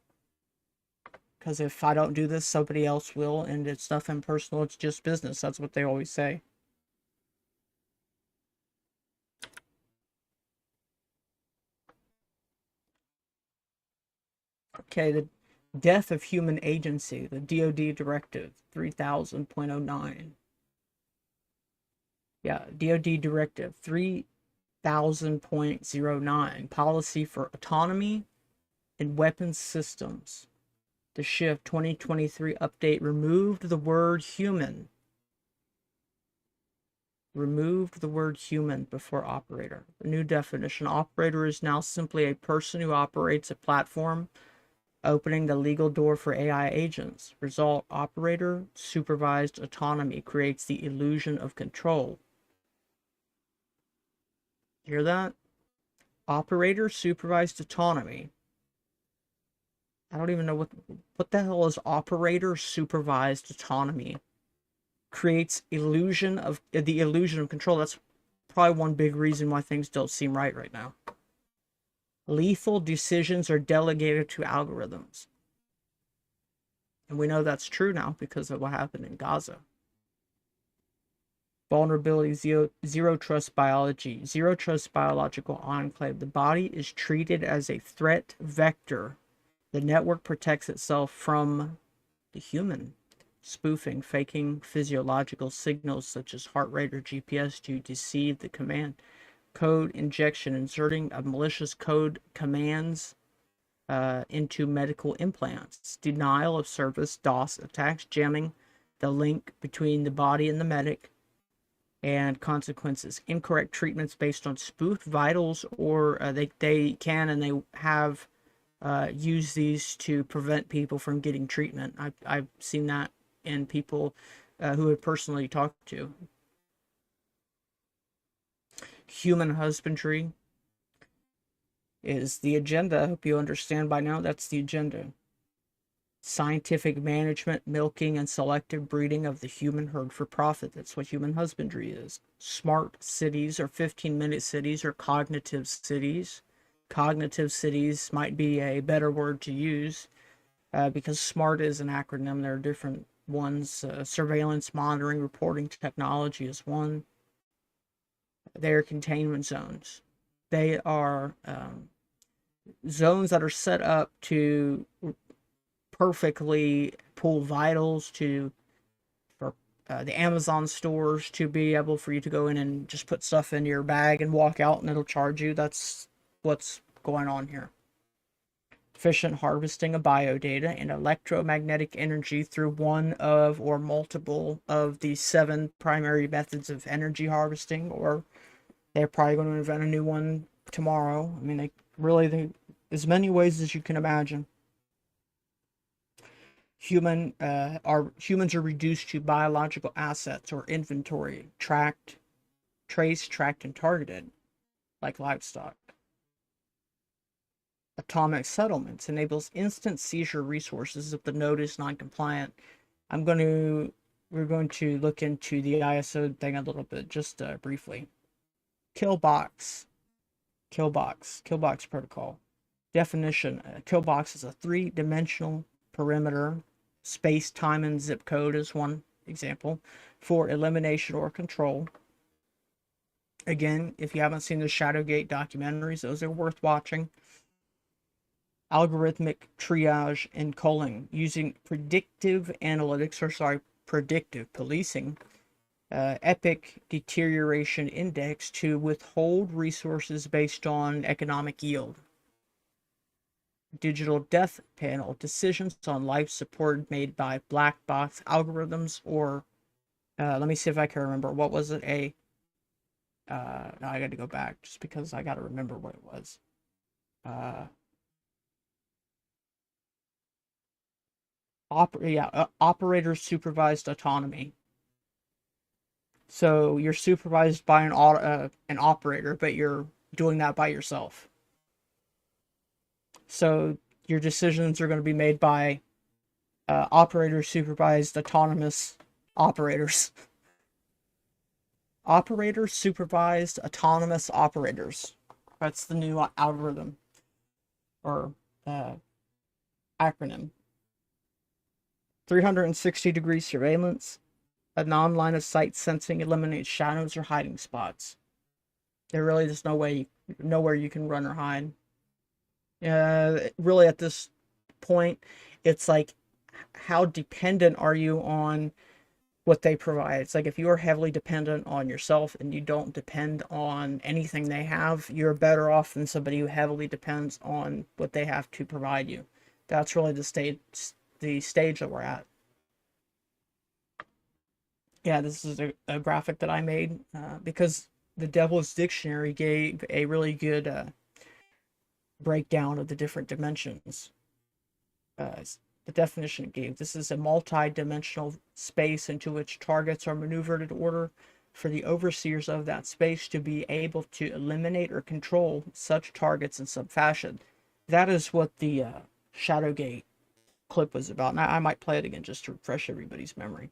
Because if I don't do this, somebody else will, and it's nothing personal, it's just business. That's what they always say. Okay, the death of human agency, the DOD Directive 3000.09. Yeah, DOD Directive 3000.09, Policy for Autonomy in Weapons Systems. The Shift 2023 update removed the word human. Removed the word human before operator. The new definition: operator is now simply a person who operates a platform, opening the legal door for AI agents. Result: operator-supervised autonomy creates the illusion of control. Hear that? Operator-supervised autonomy. I don't even know what the hell is operator-supervised autonomy. Creates the illusion of control. That's probably one big reason why things don't seem right now. Lethal decisions are delegated to algorithms. And we know that's true now because of what happened in Gaza. Vulnerability, zero trust biology, zero trust biological enclave. The body is treated as a threat vector. The network protects itself from the human. Spoofing, faking physiological signals such as heart rate or GPS to deceive the command. Code injection, inserting of malicious code commands into medical implants. Denial of service, DOS attacks, jamming the link between the body and the medic. And consequences: incorrect treatments based on spoofed vitals, or they can and they have used these to prevent people from getting treatment. I've seen that in people who have personally talked to. Human husbandry is the agenda. I hope you understand by now that's the agenda. Scientific management, milking, and selective breeding of the human herd for profit. That's what human husbandry is. Smart cities, or 15-minute cities, or cognitive cities. Cognitive cities might be a better word to use because SMART is an acronym. There are different ones. Surveillance, monitoring, reporting technology is one. They are containment zones. They are zones that are set up to perfectly pull vitals for the Amazon stores to be able for you to go in and just put stuff in your bag and walk out and it'll charge you. That's what's going on here. Efficient harvesting of biodata and electromagnetic energy through one of or multiple of the 7 primary methods of energy harvesting, or they're probably going to invent a new one tomorrow. I mean, they as many ways as you can imagine. Humans are reduced to biological assets or inventory, traced, tracked, and targeted, like livestock. Atomic settlements enables instant seizure resources if the node is non-compliant. We're going to look into the ISO thing a little bit, just briefly. Killbox protocol. Definition: killbox is a 3-dimensional perimeter, space, time, and zip code is one example, for elimination or control. Again, if you haven't seen the Shadowgate documentaries, those are worth watching. Algorithmic triage and culling using predictive policing, epic deterioration index to withhold resources based on economic yield. Digital death panel, decisions on life support made by black box algorithms, or let me see if I can remember. What was it? No, I got to go back just because I got to remember what it was. Operator-supervised autonomy. So you're supervised by an operator, but you're doing that by yourself. So your decisions are going to be made by operator-supervised autonomous operators. Operator-supervised autonomous operators. That's the new algorithm or acronym. 360-degree surveillance. A non-line of sight sensing eliminates shadows or hiding spots. There really is nowhere you can run or hide. Really at this point, it's like, how dependent are you on what they provide. It's like if you're heavily dependent on yourself and you don't depend on anything they have, you're better off than somebody who heavily depends on what they have to provide you. That's really the stage that we're at. Yeah, this is a graphic that I made because the Devil's Dictionary gave a really good breakdown of the different dimensions. The definition it gave: this is a multi-dimensional space into which targets are maneuvered in order for the overseers of that space to be able to eliminate or control such targets in some fashion. That is what the Shadowgate clip was about. And I might play it again just to refresh everybody's memory.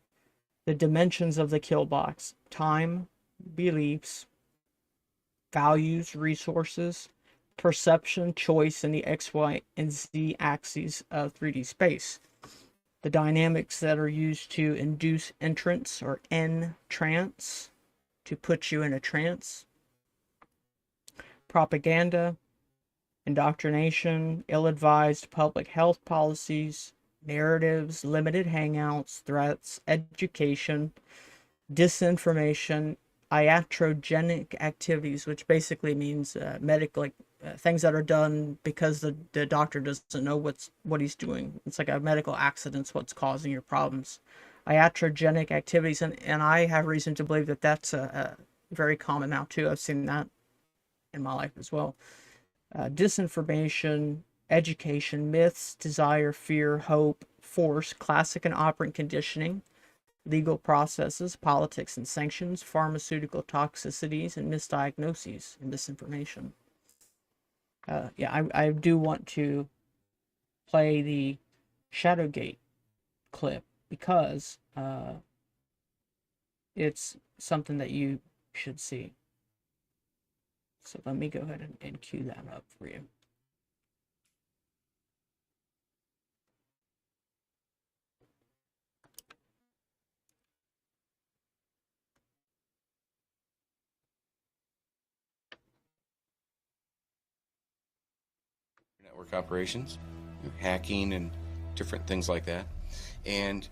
The dimensions of the kill box: time, beliefs, values, resources, perception, choice, and the X, Y, and Z axes of 3D space. The dynamics that are used to induce entrance or entrance, to put you in a trance. Propaganda, indoctrination, ill-advised public health policies, narratives, limited hangouts, threats, education, disinformation, iatrogenic activities, which basically means medical, things that are done because the doctor doesn't know what he's doing. It's like a medical accident's what's causing your problems. Iatrogenic activities, and I have reason to believe that that's a very common now too. I've seen that in my life as well. Disinformation, education, myths, desire, fear, hope, force, classic and operant conditioning, legal processes, politics and sanctions, pharmaceutical toxicities, and misdiagnoses and misinformation. Yeah, I do want to play the Shadowgate clip because it's something that you should see. So let me go ahead and cue that up for you. Network operations, hacking and different things like that, and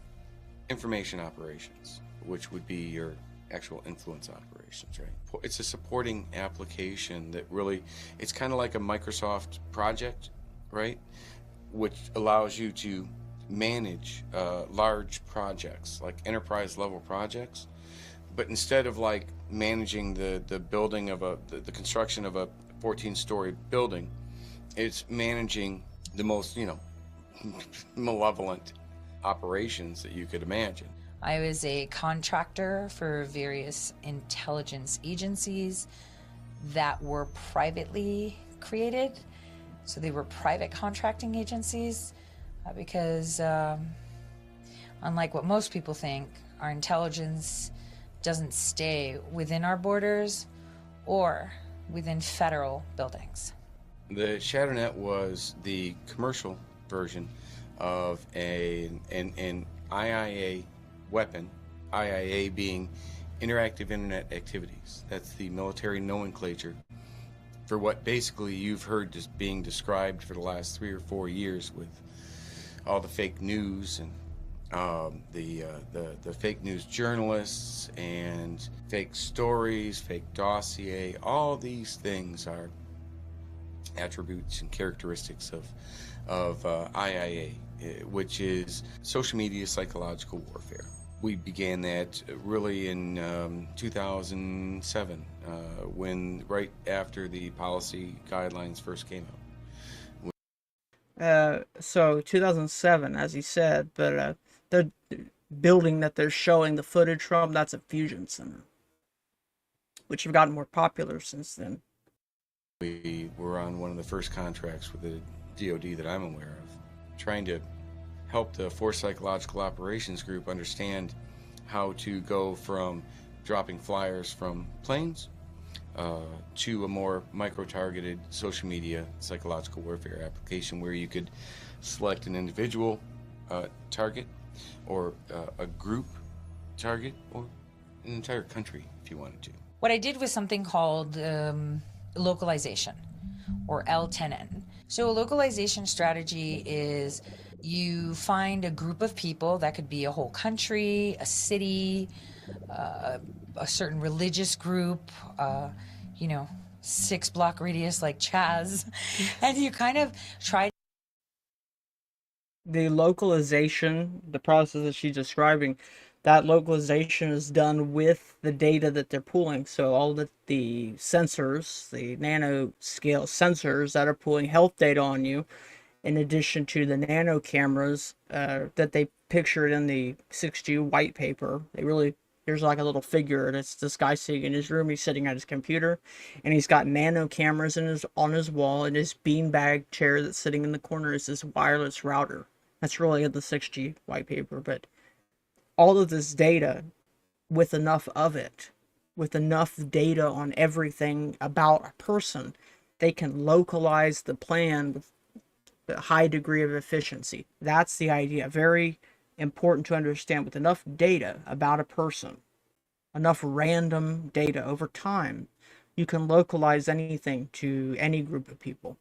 information operations, which would be your actual influence operations, right? It's a supporting application that really, it's kind of like a Microsoft project, right? Which allows you to manage large projects, like enterprise level projects. But instead of like managing the building of the construction of a 14-story building, it's managing the most, malevolent operations that you could imagine. I was a contractor for various intelligence agencies that were privately created. So they were private contracting agencies because unlike what most people think, our intelligence doesn't stay within our borders or within federal buildings. The ShadowNet was the commercial version of an IIA weapon, IIA being Interactive Internet Activities. That's the military nomenclature for what basically you've heard just being described for the last 3 or 4 years with all the fake news and the fake news journalists and fake stories, fake dossier. All these things are attributes and characteristics of IIA, which is social media psychological warfare. We began that really in 2007, when right after the policy guidelines first came out. So 2007, as you said, but the building that they're showing the footage from, that's a fusion center, which have gotten more popular since then. We were on one of the first contracts with the DOD that I'm aware of, trying to help the Force Psychological Operations Group understand how to go from dropping flyers from planes to a more micro-targeted social media psychological warfare application where you could select an individual target or a group target or an entire country if you wanted to. What I did was something called localization, or L10N. So a localization strategy is You find a group of people, that could be a whole country, a city, a certain religious group, you know, 6-block radius like Chaz, and you kind of try. The localization, the process that she's describing, that localization is done with the data that they're pulling. So all the sensors, the nanoscale sensors that are pulling health data on you, in addition to the nano cameras that they pictured in the 6G white paper. There's like a little figure, and it's this guy sitting in his room. He's sitting at his computer, and he's got nano cameras on his wall, and his beanbag chair that's sitting in the corner is this wireless router. That's really in the 6G white paper, but all of this data, with enough of it, with enough data on everything about a person, they can localize the plan with a high degree of efficiency. That's the idea. Very important to understand. With enough data about a person, enough random data over time, you can localize anything to any group of people.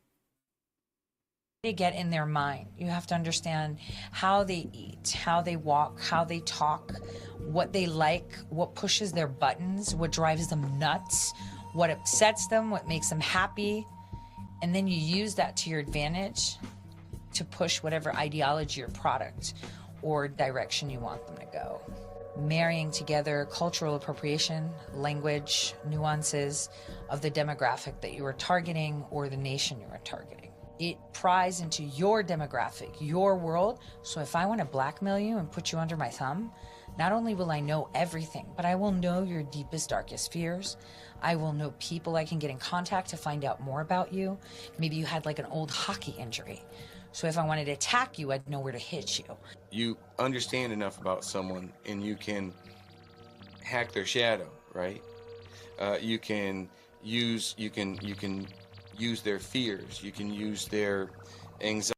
To get in their mind. You have to understand how they eat, how they walk, how they talk, what they like, what pushes their buttons, what drives them nuts, what upsets them, what makes them happy. And then you use that to your advantage to push whatever ideology or product or direction you want them to go. Marrying together cultural appropriation, language, nuances of the demographic that you are targeting or the nation you are targeting. It pries into your demographic, your world. So if I want to blackmail you and put you under my thumb, not only will I know everything, but I will know your deepest, darkest fears. I will know people I can get in contact to find out more about you. Maybe you had like an old hockey injury. So if I wanted to attack you, I'd know where to hit you. You understand enough about someone and you can hack their shadow, right? You can use their fears. You can use their anxiety.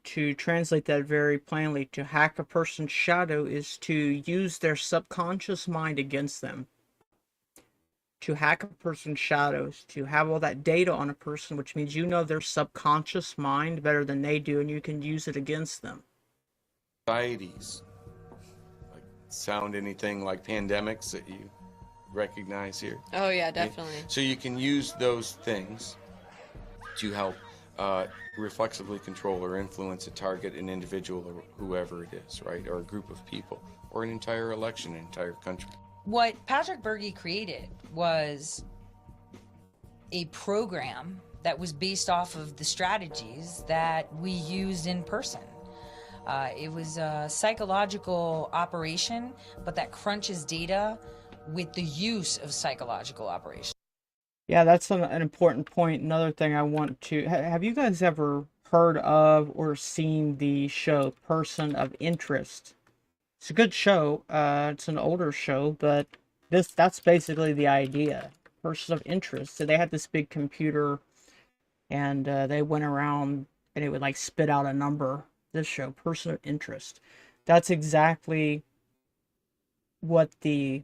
To translate that very plainly, to hack a person's shadow is to use their subconscious mind against them. To hack a person's shadows, to have all that data on a person, which means you know their subconscious mind better than they do, and you can use it against them. Anxieties, like sound anything like pandemics that you recognize here? Oh yeah, definitely. So you can use those things to help reflexively control or influence a target, an individual, or whoever it is, right? Or a group of people, or an entire election, an entire country. What Patrick Berge created was a program that was based off of the strategies that we used in person. It was a psychological operation, but that crunches data with the use of psychological operation. Yeah, that's an important point. Another thing I want to... Have you guys ever heard of or seen the show Person of Interest? It's a good show. It's an older show, but that's basically the idea. Person of Interest. So they had this big computer, and they went around, and it would like spit out a number. This show, Person of Interest. That's exactly what this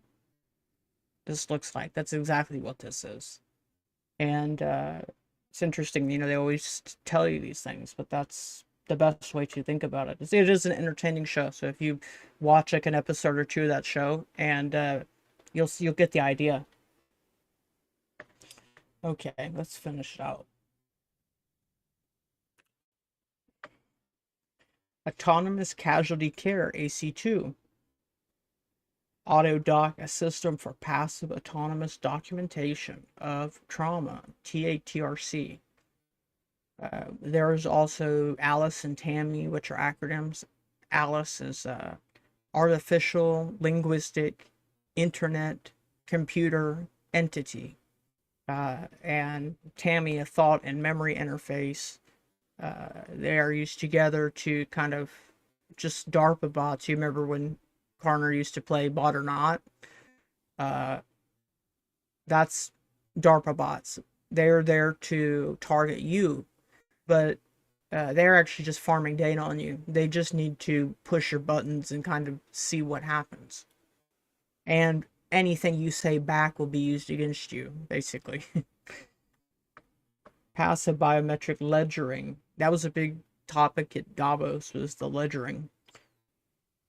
looks like. That's exactly what this is. And it's interesting, they always tell you these things, but that's the best way to think about it. It is an entertaining show, so if you watch like an episode or two of that show, and you'll get the idea. Okay, let's finish it out. Autonomous Casualty Care, AC2. AutoDoc, a system for passive autonomous documentation of trauma, TATRC. There's also ALICE and TAMI, which are acronyms. ALICE is Artificial Linguistic Internet Computer Entity. And TAMI, a Thought and Memory Interface. They are used together to kind of just DARPA bots. You remember when Carner used to play Bot or Not? That's DARPA bots. They're there to target you, but they're actually just farming data on you. They just need to push your buttons and kind of see what happens. And anything you say back will be used against you, basically. Passive biometric ledgering. That was a big topic at Davos was the ledgering.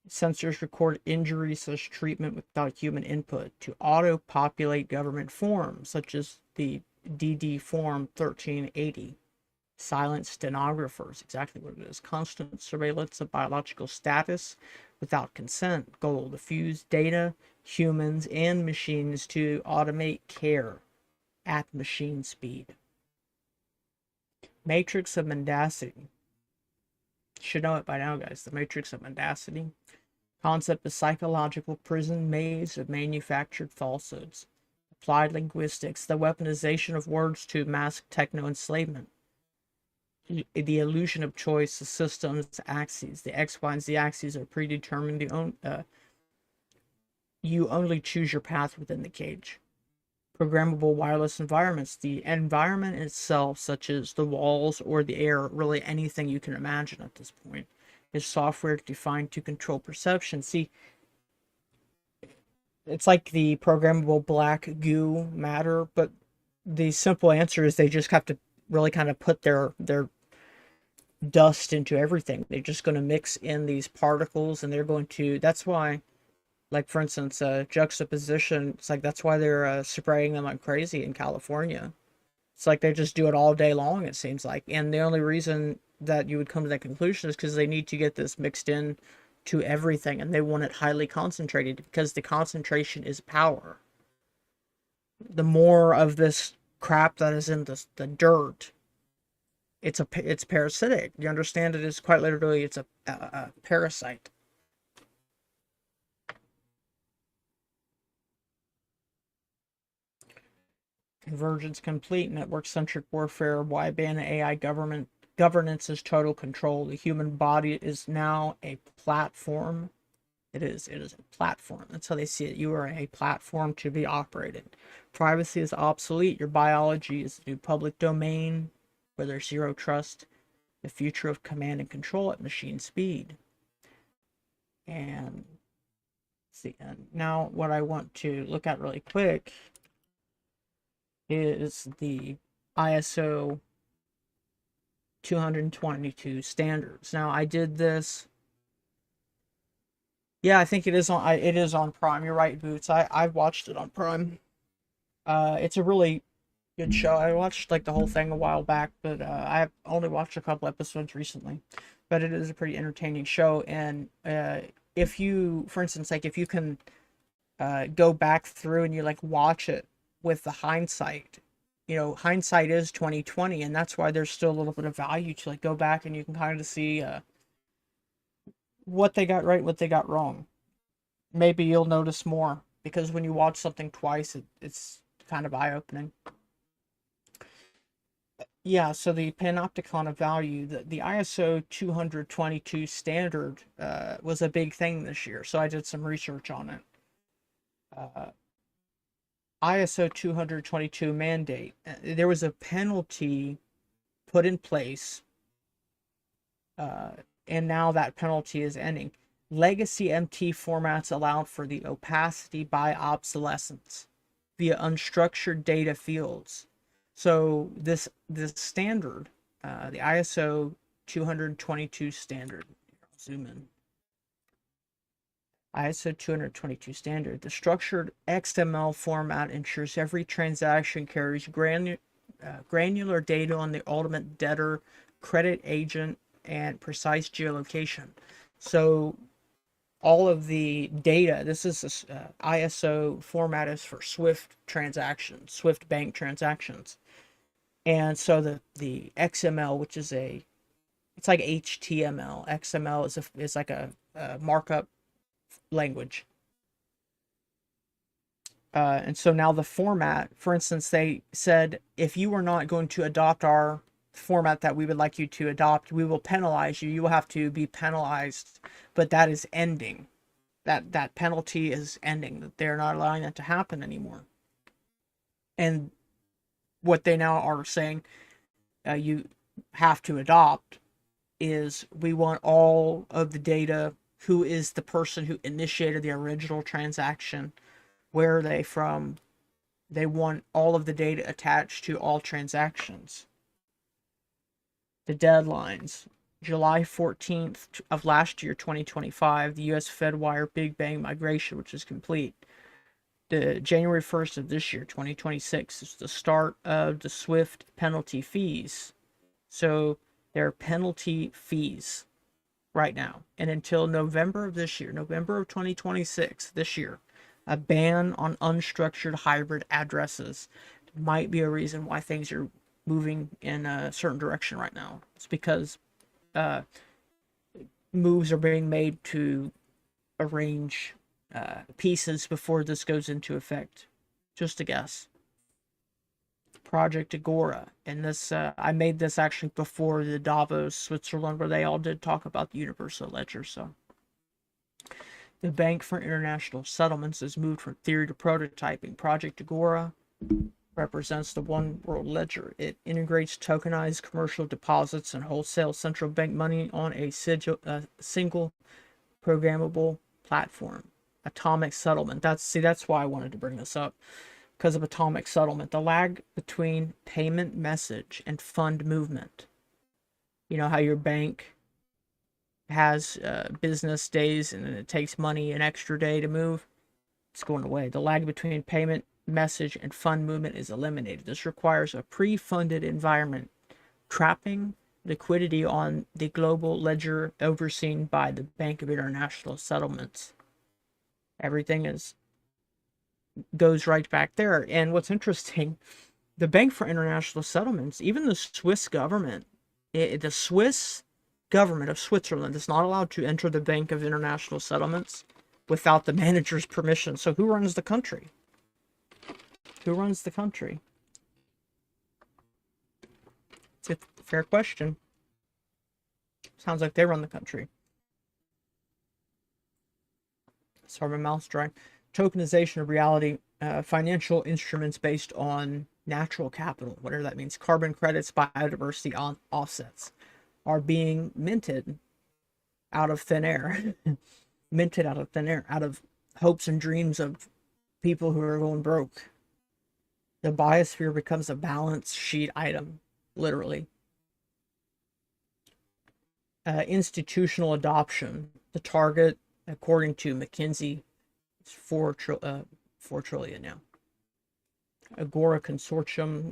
Sensors record injuries such treatment without human input to auto-populate government forms, such as the DD Form 1380. Silent stenographers, exactly what it is. Constant surveillance of biological status without consent. Goal: to fuse data, humans, and machines to automate care at machine speed. Matrix of mendacity. Should know it by now, guys. The matrix of mendacity. Concept of psychological prison maze of manufactured falsehoods. Applied linguistics. The weaponization of words to mask techno-enslavement. The illusion of choice, the system's axes. The X, Y, and Z axes are predetermined. You only choose your path within the cage. Programmable wireless environments. The environment itself, such as the walls or the air, really anything you can imagine at this point, is software defined to control perception. See, it's like the programmable black goo matter, but the simple answer is they just have to really kind of put their dust into everything. They're just going to mix in these particles, and they're going to, that's why, like for instance, juxtaposition, it's like that's why they're spraying them like crazy in California. It's like they just do it all day long, it seems like. And the only reason that you would come to that conclusion is because they need to get this mixed in to everything, and they want it highly concentrated because the concentration is power. The more of this crap that is in the dirt, it's parasitic. You understand? It is quite literally, it's a parasite. Convergence complete. Network-centric warfare. Wideband AI governance is total control. The human body is now a platform. It is a platform. That's how they see it. You are a platform to be operated. Privacy is obsolete. Your biology is the new public domain where there's zero trust. The future of command and control at machine speed. And see, and now what I want to look at really quick is the ISO 222 standards. Now I did this. Yeah, I think it is on Prime. You're right, Boots. I've watched it on Prime. It's a really good show. I watched like the whole thing a while back, but I've only watched a couple episodes recently. But it is a pretty entertaining show. And if you, for instance, like if you can go back through and you like watch it with the hindsight, you know, hindsight is 2020, and that's why there's still a little bit of value to like go back and you can kind of see what they got right, what they got wrong. Maybe you'll notice more because when you watch something twice, it's kind of eye-opening. Yeah, so the Panopticon of value, the ISO 222 standard was a big thing this year, so I did some research on it. ISO 222 mandate. There was a penalty put in place, and now that penalty is ending. Legacy MT formats allowed for the opacity by obsolescence via unstructured data fields. So this standard, the ISO 222 standard, I'll zoom in. ISO 222 standard. The structured XML format ensures every transaction carries granular data on the ultimate debtor, credit agent, and precise geolocation. So all of the data, this is ISO format is for SWIFT transactions, SWIFT bank transactions. And so the XML, which is it's like HTML. XML is like a markup language. And so now the format, for instance, they said, if you are not going to adopt our format that we would like you to adopt, we will penalize you. You will have to be penalized, but that is ending. That penalty is ending. That they're not allowing that to happen anymore. And what they now are saying you have to adopt is we want all of the data. Who is the person who initiated the original transaction? Where are they from? They want all of the data attached to all transactions. The deadlines. July 14th of last year, 2025, the U.S. FedWire Big Bang migration, which is complete. The January 1st of this year, 2026, is the start of the SWIFT penalty fees. So there are penalty fees right now. And until November of this year, November of 2026, this year, a ban on unstructured hybrid addresses might be a reason why things are moving in a certain direction right now. It's because moves are being made to arrange pieces before this goes into effect. Just a guess. Project Agora, and this I made this actually before the Davos, Switzerland, where they all did talk about the universal ledger. So the Bank for International Settlements has moved from theory to prototyping. Project Agora represents the one world ledger. It integrates tokenized commercial deposits and wholesale central bank money on a single programmable platform. Atomic settlement. That's why I wanted to bring this up. Because of atomic settlement, the lag between payment message and fund movement. You know how your bank has business days and then it takes money an extra day to move? It's going away. The lag between payment message and fund movement is eliminated. This requires a pre-funded environment, trapping liquidity on the global ledger overseen by the Bank of International Settlements. Everything goes right back there. And what's interesting, the Bank for International Settlements, even the Swiss government, the Swiss government of Switzerland is not allowed to enter the Bank of International Settlements without the manager's permission. So who runs the country? Who runs the country? It's a fair question. Sounds like they run the country. Sorry, my mouth's dry. Tokenization of reality, financial instruments based on natural capital, whatever that means, carbon credits, biodiversity offsets, are being minted out of thin air. Minted out of thin air, out of hopes and dreams of people who are going broke. The biosphere becomes a balance sheet item, literally. Institutional adoption, the target, according to McKinsey, is 4 trillion now. Agora Consortium,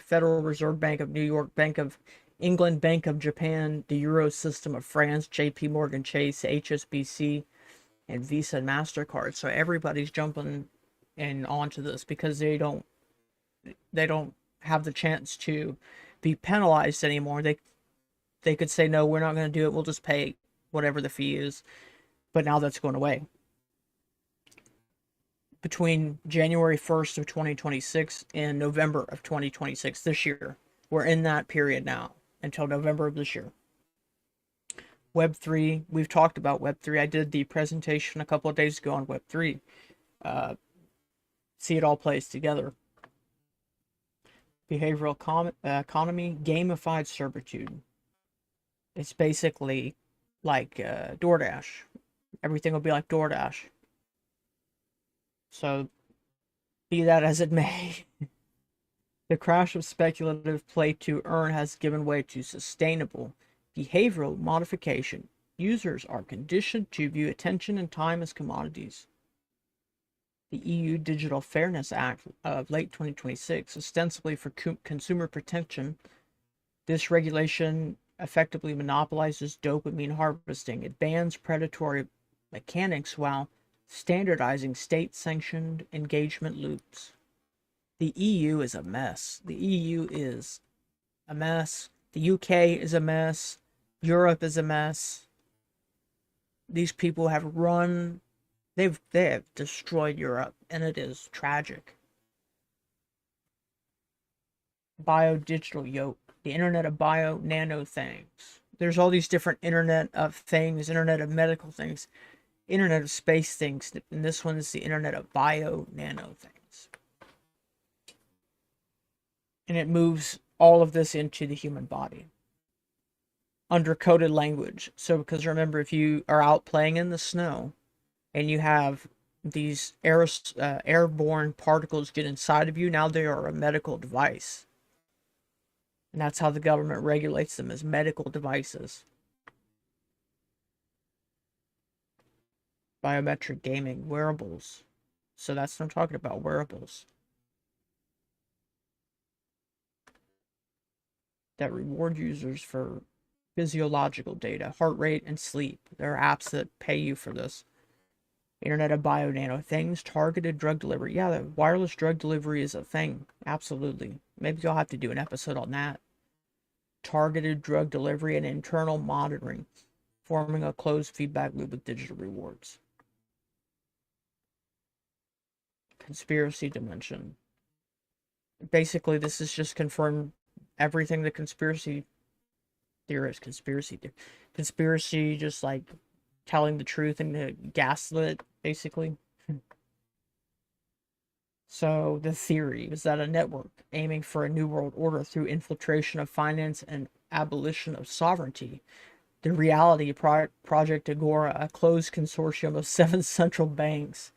Federal Reserve Bank of New York, Bank of England, Bank of Japan, the Euro System of France, JP Morgan Chase, HSBC, and Visa and MasterCard. So everybody's jumping and onto this because they don't have the chance to be penalized anymore. They could say, no, we're not going to do it. We'll just pay whatever the fee is. But now that's going away. Between January 1st of 2026 and November of 2026 this year, we're in that period now until November of this year. Web3, we've talked about Web3. I did the presentation a couple of days ago on Web3. See it all plays together. Behavioral economy, gamified servitude. It's basically like DoorDash. Everything will be like DoorDash. So, be that as it may, the crash of speculative play to earn has given way to sustainable behavioral modification. Users are conditioned to view attention and time as commodities. The EU Digital Fairness Act of late 2026, ostensibly for consumer protection, this regulation effectively monopolizes dopamine harvesting. It bans predatory mechanics while standardizing state-sanctioned engagement loops. The EU is a mess. The EU is a mess. The UK is a mess. Europe is a mess. These people have they have destroyed Europe, and it is tragic. Bio-digital yoke. The Internet of Bio-Nano Things. There's all these different Internet of Things, Internet of Medical Things, Internet of Space Things, and this one is the Internet of Bio-Nano Things. And it moves all of this into the human body under coded language. So, because remember, if you are out playing in the snow and you have these airborne particles get inside of you, now they are a medical device. And that's how the government regulates them, as medical devices. Biometric gaming, wearables. So that's what I'm talking about, wearables. That reward users for physiological data, heart rate, and sleep. There are apps that pay you for this. Internet of Bio-Nano Things, targeted drug delivery. Yeah, the wireless drug delivery is a thing. Absolutely. Maybe you'll have to do an episode on that. Targeted drug delivery and internal monitoring, forming a closed feedback loop with digital rewards. Conspiracy dimension. Basically, this is just confirmed everything the conspiracy theorists, conspiracy, just like telling the truth and to gaslit, basically. So the theory is that a network aiming for a new world order through infiltration of finance and abolition of sovereignty. The reality, Project Agora, a closed consortium of 7 central banks,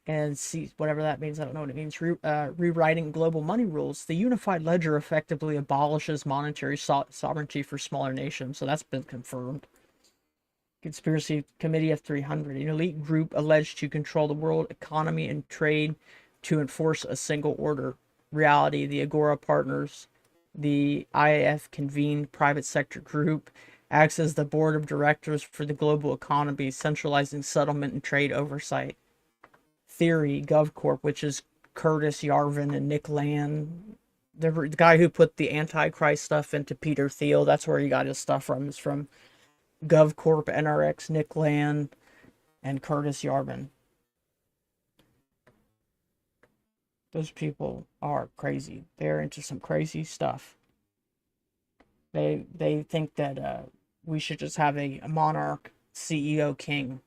and see whatever that means. I don't know what it means. Rewriting global money rules. The unified ledger effectively abolishes monetary sovereignty for smaller nations. So that's been confirmed. Conspiracy Committee of 300, an elite group alleged to control the world economy and trade to enforce a single order. Reality, the Agora partners, the IAF convened private sector group, acts as the board of directors for the global economy, centralizing settlement and trade oversight. Theory, GovCorp, which is Curtis Yarvin and Nick Land, the guy who put the Antichrist stuff into Peter Thiel. That's where he got his stuff from. It's from GovCorp, NRX, Nick Land, and Curtis Yarvin. Those people are crazy. They're into some crazy stuff. They think that we should just have a monarch, CEO, king.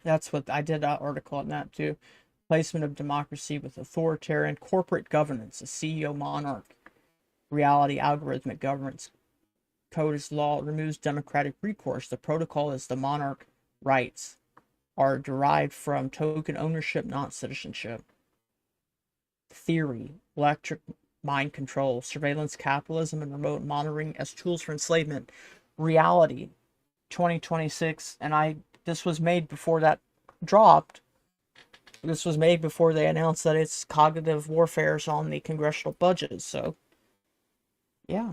That's what I did, an article on that too. Placement of democracy with authoritarian corporate governance, a CEO monarch. Reality, algorithmic governance. Code is law, removes democratic recourse. The protocol is the monarch rights are derived from token ownership, not citizenship. Theory, electric mind control, surveillance capitalism, and remote monitoring as tools for enslavement. Reality, 2026, and this was made before that dropped. This was made before they announced that it's cognitive warfare is on the congressional budget. So, yeah.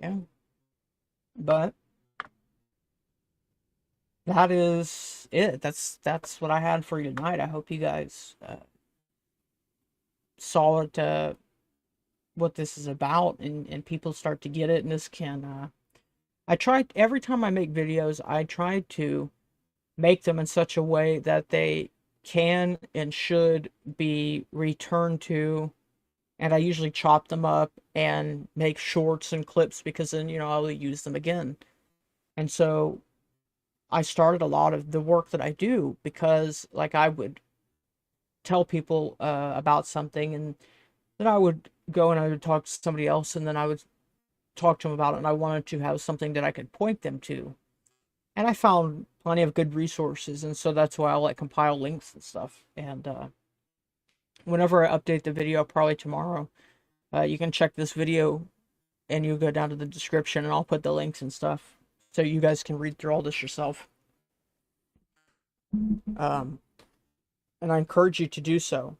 Yeah. But that is it. That's what I had for you tonight. I hope you guys saw it, what this is about, and people start to get it. And this can, I try, every time I make videos, I try to make them in such a way that they can and should be returned to. And I usually chop them up and make shorts and clips, because then, I'll use them again. And so I started a lot of the work that I do because, like, I would tell people about something, and then I would go and I would talk to somebody else, and then I would talk to them about it, and I wanted to have something that I could point them to. And I found plenty of good resources, and so that's why I'll like compile links and stuff. And whenever I update the video, probably tomorrow, you can check this video and you go down to the description and I'll put the links and stuff so you guys can read through all this yourself. And I encourage you to do so.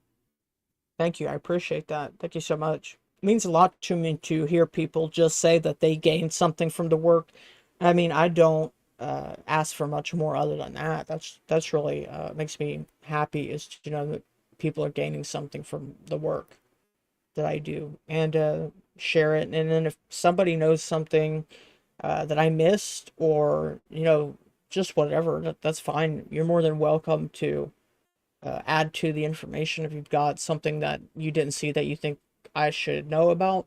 Thank you. I appreciate that. Thank you so much. It means a lot to me to hear people just say that they gained something from the work. I mean, I don't ask for much more other than that. That's really makes me happy, is to know that people are gaining something from the work that I do, and share it. And then if somebody knows something that I missed, or just whatever, that's fine. You're more than welcome to add to the information if you've got something that you didn't see that you think I should know about.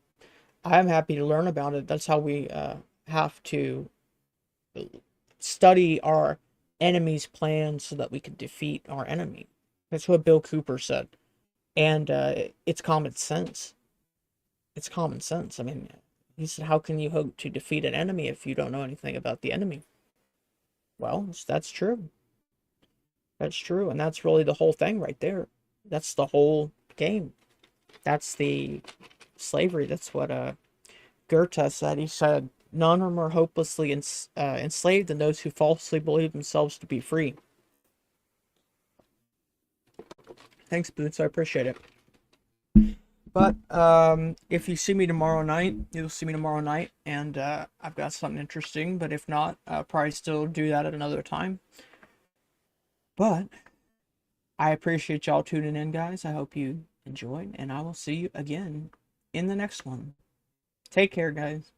I'm happy to learn about it. That's how we have to study our enemy's plan so that we can defeat our enemy. That's what Bill Cooper said. And it's common sense. It's common sense. I mean, he said, how can you hope to defeat an enemy if you don't know anything about the enemy? Well, that's true. That's true. And that's really the whole thing right there. That's the whole game. That's the slavery. That's what Goethe said. He said, "None are more hopelessly enslaved than those who falsely believe themselves to be free." Thanks, Boots. I appreciate it. But if you see me tomorrow night, you'll see me tomorrow night, and I've got something interesting. But if not, I'll probably still do that at another time. But I appreciate y'all tuning in, guys. I hope you enjoyed, and I will see you again in the next one. Take care, guys.